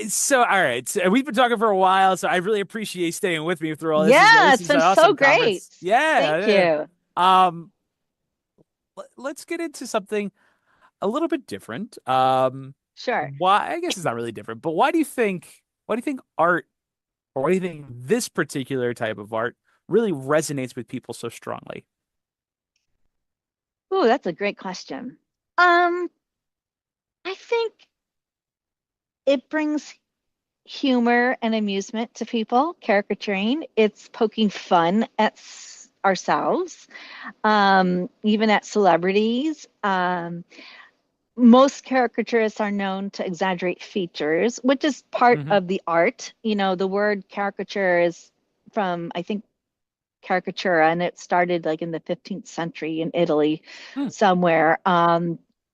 so all right. So we've been talking for a while, so I really appreciate staying with me through all this. Yeah, This it's is an been so awesome great. conference. Yeah. Thank you. Um let's get into something a little bit different. Sure. Why I guess it's not really different, but why do you think art or why do you think this particular type of art really resonates with people so strongly? Oh, that's a great question. Um, I think it brings humor and amusement to people, caricaturing. It's poking fun at ourselves, even at celebrities. Most caricaturists are known to exaggerate features, which is part Hmm. of the art. The word caricature is from, I think, caricatura, and it started like in the 15th century in Italy Hmm. somewhere.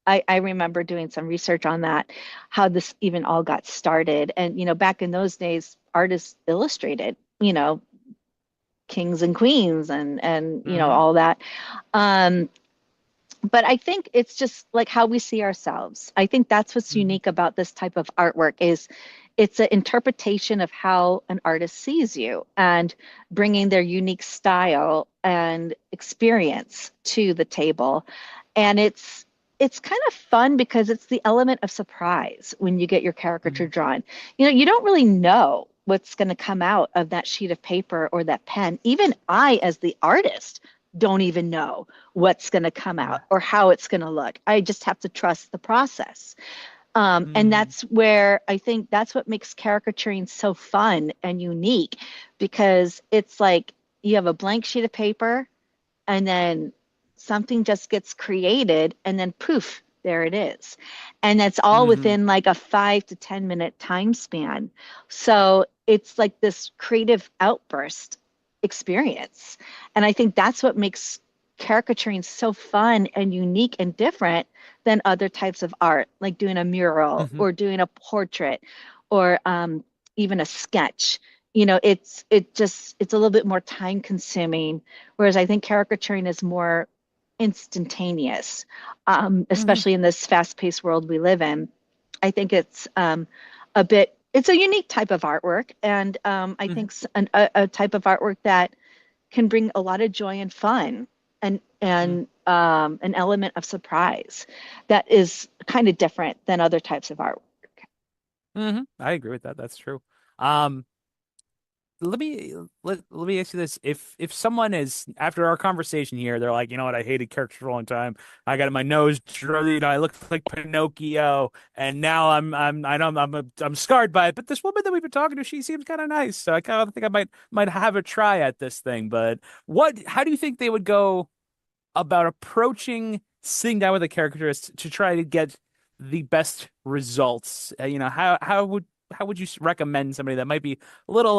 I remember doing some research on that, how this even all got started. And, back in those days, artists illustrated, kings and queens and Hmm. all that. Um, but I think it's just like how we see ourselves. I think that's what's Hmm. unique about this type of artwork is it's an interpretation of how an artist sees you and bringing their unique style and experience to the table. And it's kind of fun because it's the element of surprise when you get your caricature Hmm. drawn. You don't really know what's going to come out of that sheet of paper or that pen. Even I, as the artist, don't even know what's going to come Mhm. out or how it's going to look. I just have to trust the process. And Mhm. that's where I think that's what makes caricaturing so fun and unique, because it's like you have a blank sheet of paper and then something just gets created and then poof, there it is. And that's all Mhm. within like a 5 to 10 minute time span. So it's like this creative outburst experience. And I think that's what makes caricaturing so fun and unique and different than other types of art, like doing a mural Mhm. or doing a portrait or even a sketch. It's a little bit more time consuming, whereas I think caricaturing is more instantaneous, Mhm. especially in this fast paced world we live in. I think it's a unique type of artwork, and I Mhm. think a type of artwork that can bring a lot of joy and fun, Mhm. and an element of surprise that is kind of different than other types of artwork. Mhm. I agree with that. That's true. Um, let me let me ask you this. If someone is after our conversation here, they're like, you know what, I hated characters for a long time. I got my nose, I look like Pinocchio, and now I know I'm scarred by it. But this woman that we've been talking to, she seems kind of nice, so I kind of think I might have a try at this thing. But how do you think they would go about approaching sitting down with a caricaturist to try to get the best results? How would you recommend somebody that might be a little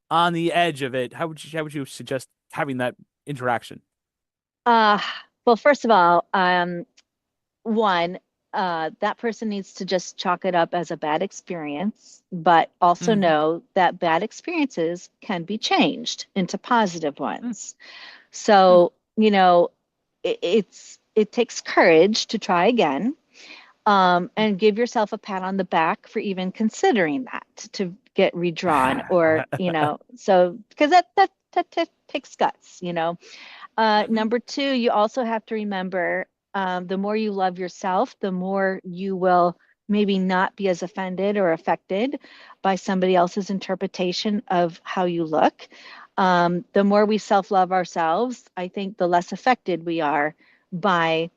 on the edge of it? How would you suggest having that interaction? Uh, well, first of all, one, that person needs to just chalk it up as a bad experience, but also Hmm. know that bad experiences can be changed into positive ones. So, it takes courage to try again, and give yourself a pat on the back for even considering that to get redrawn, or so because that takes guts. Hmm. Number two, you also have to remember, the more you love yourself, the more you will maybe not be as offended or affected by somebody else's interpretation of how you look. The more we self love ourselves, I think the less affected we are by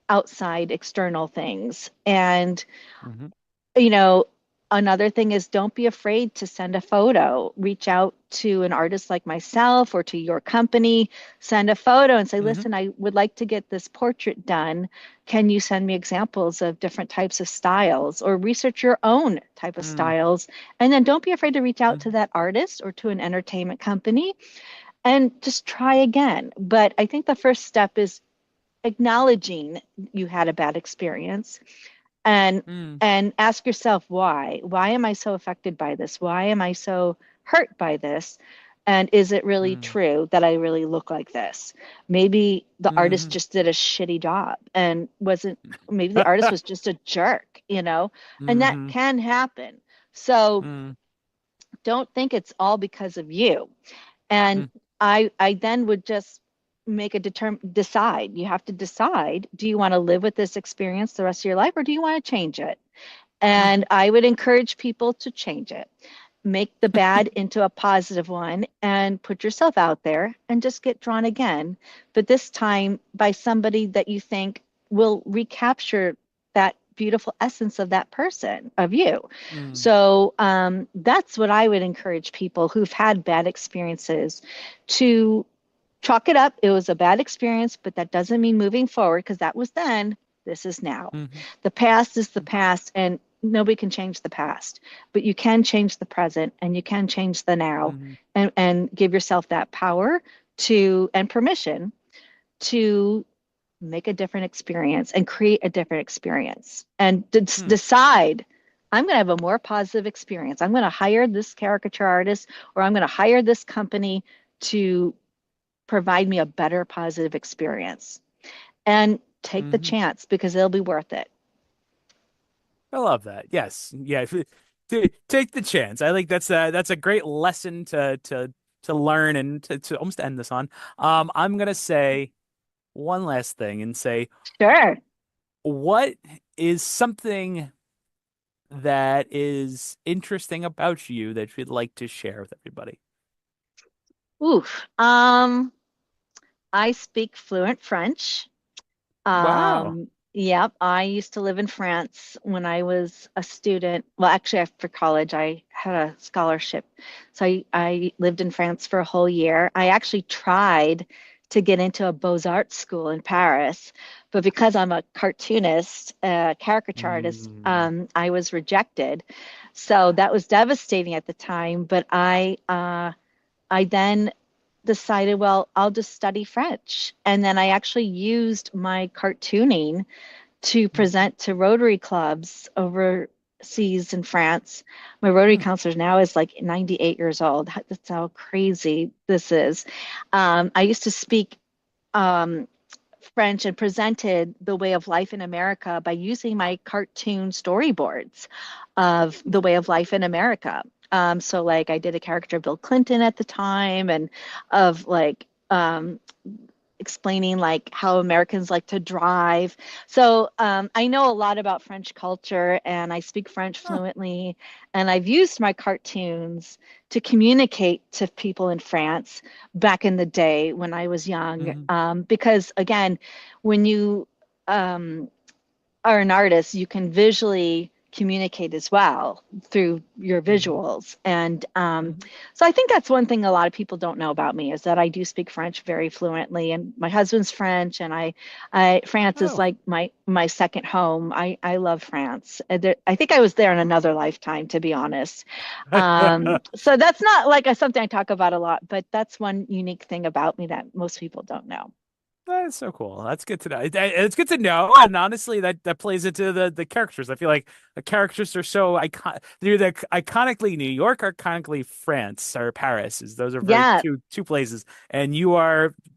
outside external things. And Hmm. you know, another thing is, don't be afraid to send a photo. Reach out to an artist like myself or to your company, send a photo and say, Hmm. listen, I would like to get this portrait done. Can you send me examples of different types of styles, or research your own type of Hmm. styles? And then don't be afraid to reach out to Hmm. that artist or to an entertainment company and just try again. But I think the first step is acknowledging you had a bad experience, and Hmm. ask yourself, why am I so affected by this? Why am I so hurt by this? And is it really Hmm. true that I really look like this? Maybe the artist Hmm. just did a shitty job and wasn't, maybe the artist was just a jerk. And that Hmm. can happen. So Hmm. don't think it's all because of you. And I then would just make a decide. You have to decide, do you want to live with this experience the rest of your life, or do you want to change it? Hmm. And I would encourage people to change it. Make the bad into a positive one and put yourself out there and just get drawn again. But this time by somebody that you think will recapture that beautiful essence of that person, of you. Hmm. So that's what I would encourage people who've had bad experiences to chalk it up. It was a bad experience, but that doesn't mean moving forward, because that was then, this is now. Hmm. The past is the past, and nobody can change the past, but you can change the present and you can change the now, Hmm. and give yourself that power to and permission to make a different experience and create a different experience, and Hmm. decide, I'm going to have a more positive experience. I'm going to hire this caricature artist, or I'm going to hire this company to provide me a better positive experience, and take the Hmm. chance, because it'll be worth it. I love that. Yes. Yeah. Take the chance. I think that's a great lesson to learn and to almost end this on. I'm gonna say one last thing and say, Sure. what is something that is interesting about you that you'd like to share with everybody? Oof. I speak fluent French. Wow. Yep, I used to live in France when I was a student. Well, actually, after college, I had a scholarship. So I lived in France for a whole year. I actually tried to get into a Beaux-Arts school in Paris, but because I'm a cartoonist, a caricature artist, Mm. I was rejected. So that was devastating at the time. But I then decided, well, I'll just study French. And then I actually used my cartooning to present to Rotary clubs overseas in France. My Rotary Mm. counselor now is like 98 years old. That's how crazy this is. I used to speak um, French and presented the way of life in America by using my cartoon storyboards of the way of life in America. So like I did a character of Bill Clinton at the time and of like explaining like how Americans like to drive. So I know a lot about French culture and I speak French Oh. fluently. And I've used my cartoons to communicate to people in France back in the day when I was young. Mhm. Because again, when you um, are an artist, you can visually communicate as well through your Mhm. visuals. And Mhm. so I think that's one thing a lot of people don't know about me is that I do speak French very fluently. And my husband's French, and France is Oh. like my second home. I love France. I think I was there in another lifetime, to be honest. So that's not like something I talk about a lot, but that's one unique thing about me that most people don't know. That's so cool. That's good to know. It's good to know, and honestly, that plays into the characters. I feel like the characters are so icon. They're the iconically New York, iconically France or Paris. Is those are very Yeah, two places, and you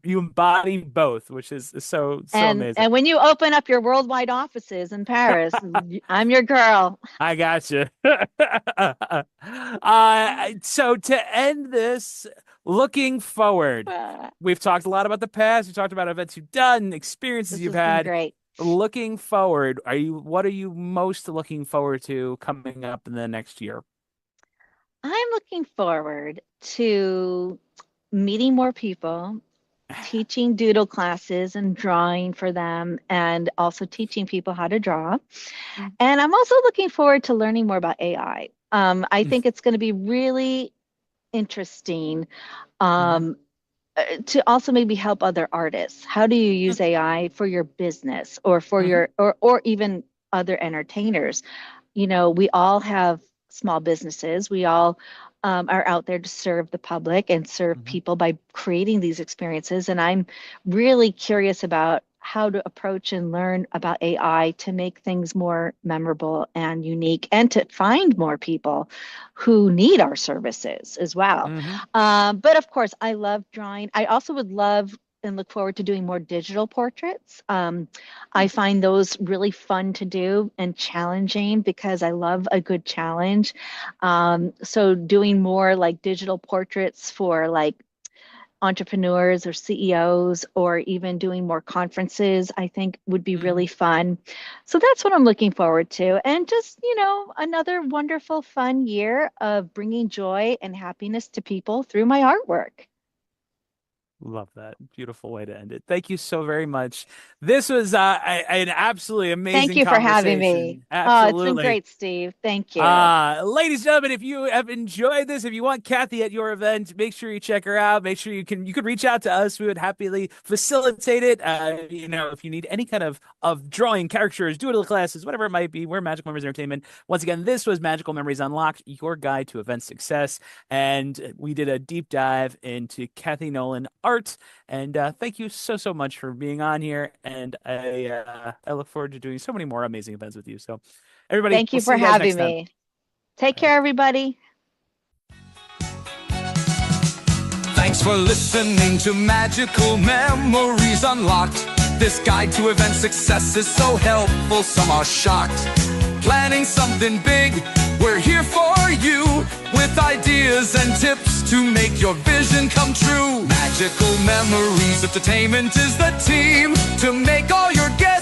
embody both, which is so amazing. and when you open up your worldwide offices in Paris, I'm your girl. I gotcha. So to end this, looking forward, we've talked a lot about the past. We talked about events you've done, experiences This you've has been had. great. Looking forward, what are you most looking forward to coming up in the next year? I'm looking forward to meeting more people, teaching doodle classes and drawing for them, and also teaching people how to draw. And I'm also looking forward to learning more about AI. I think it's going to be really interesting Mhm. um, to also maybe help other artists. How do you use AI for your business or for Mhm. your or even other entertainers? You know, we all have small businesses. We all are out there to serve the public and serve Mhm. people by creating these experiences. And I'm really curious about how to approach and learn about AI to make things more memorable and unique and to find more people who need our services as well. Mhm. But of course, I love drawing. I also would love and look forward to doing more digital portraits. I find those really fun to do and challenging because I love a good challenge. So doing more like digital portraits for like entrepreneurs or CEOs or even doing more conferences, I think would be really Mhm. fun. So that's what I'm looking forward to. And just, another wonderful, fun year of bringing joy and happiness to people through my artwork. Love that. Beautiful way to end it. Thank you so very much. This was an absolutely Thank amazing you for having me. conversation. Oh, it's been Absolutely. great, Steve. Thank you. Ladies and gentlemen, if you have enjoyed this, if you want Cathy at your event, make sure you check her out. Make sure you can reach out to us. We would happily facilitate it. If you need any kind of drawing, caricatures, doodle classes, whatever it might be, we're Magical Memories Entertainment. Once again, this was Magical Memories Unlocked, your guide to event success, and we did a deep dive into Cathy Nolan art. And thank you so much for being on here. And I look forward to doing so many more amazing events with you. So. Everybody, Thank we'll you see for you guys having next time. me. Take All right. care, everybody. Thanks for listening to Magical Memories Unlocked. This guide to event success is so helpful, some are shocked. Planning something big, we're here for you with ideas and tips to make your vision come true. Magical Memories Entertainment is the team to make all your guests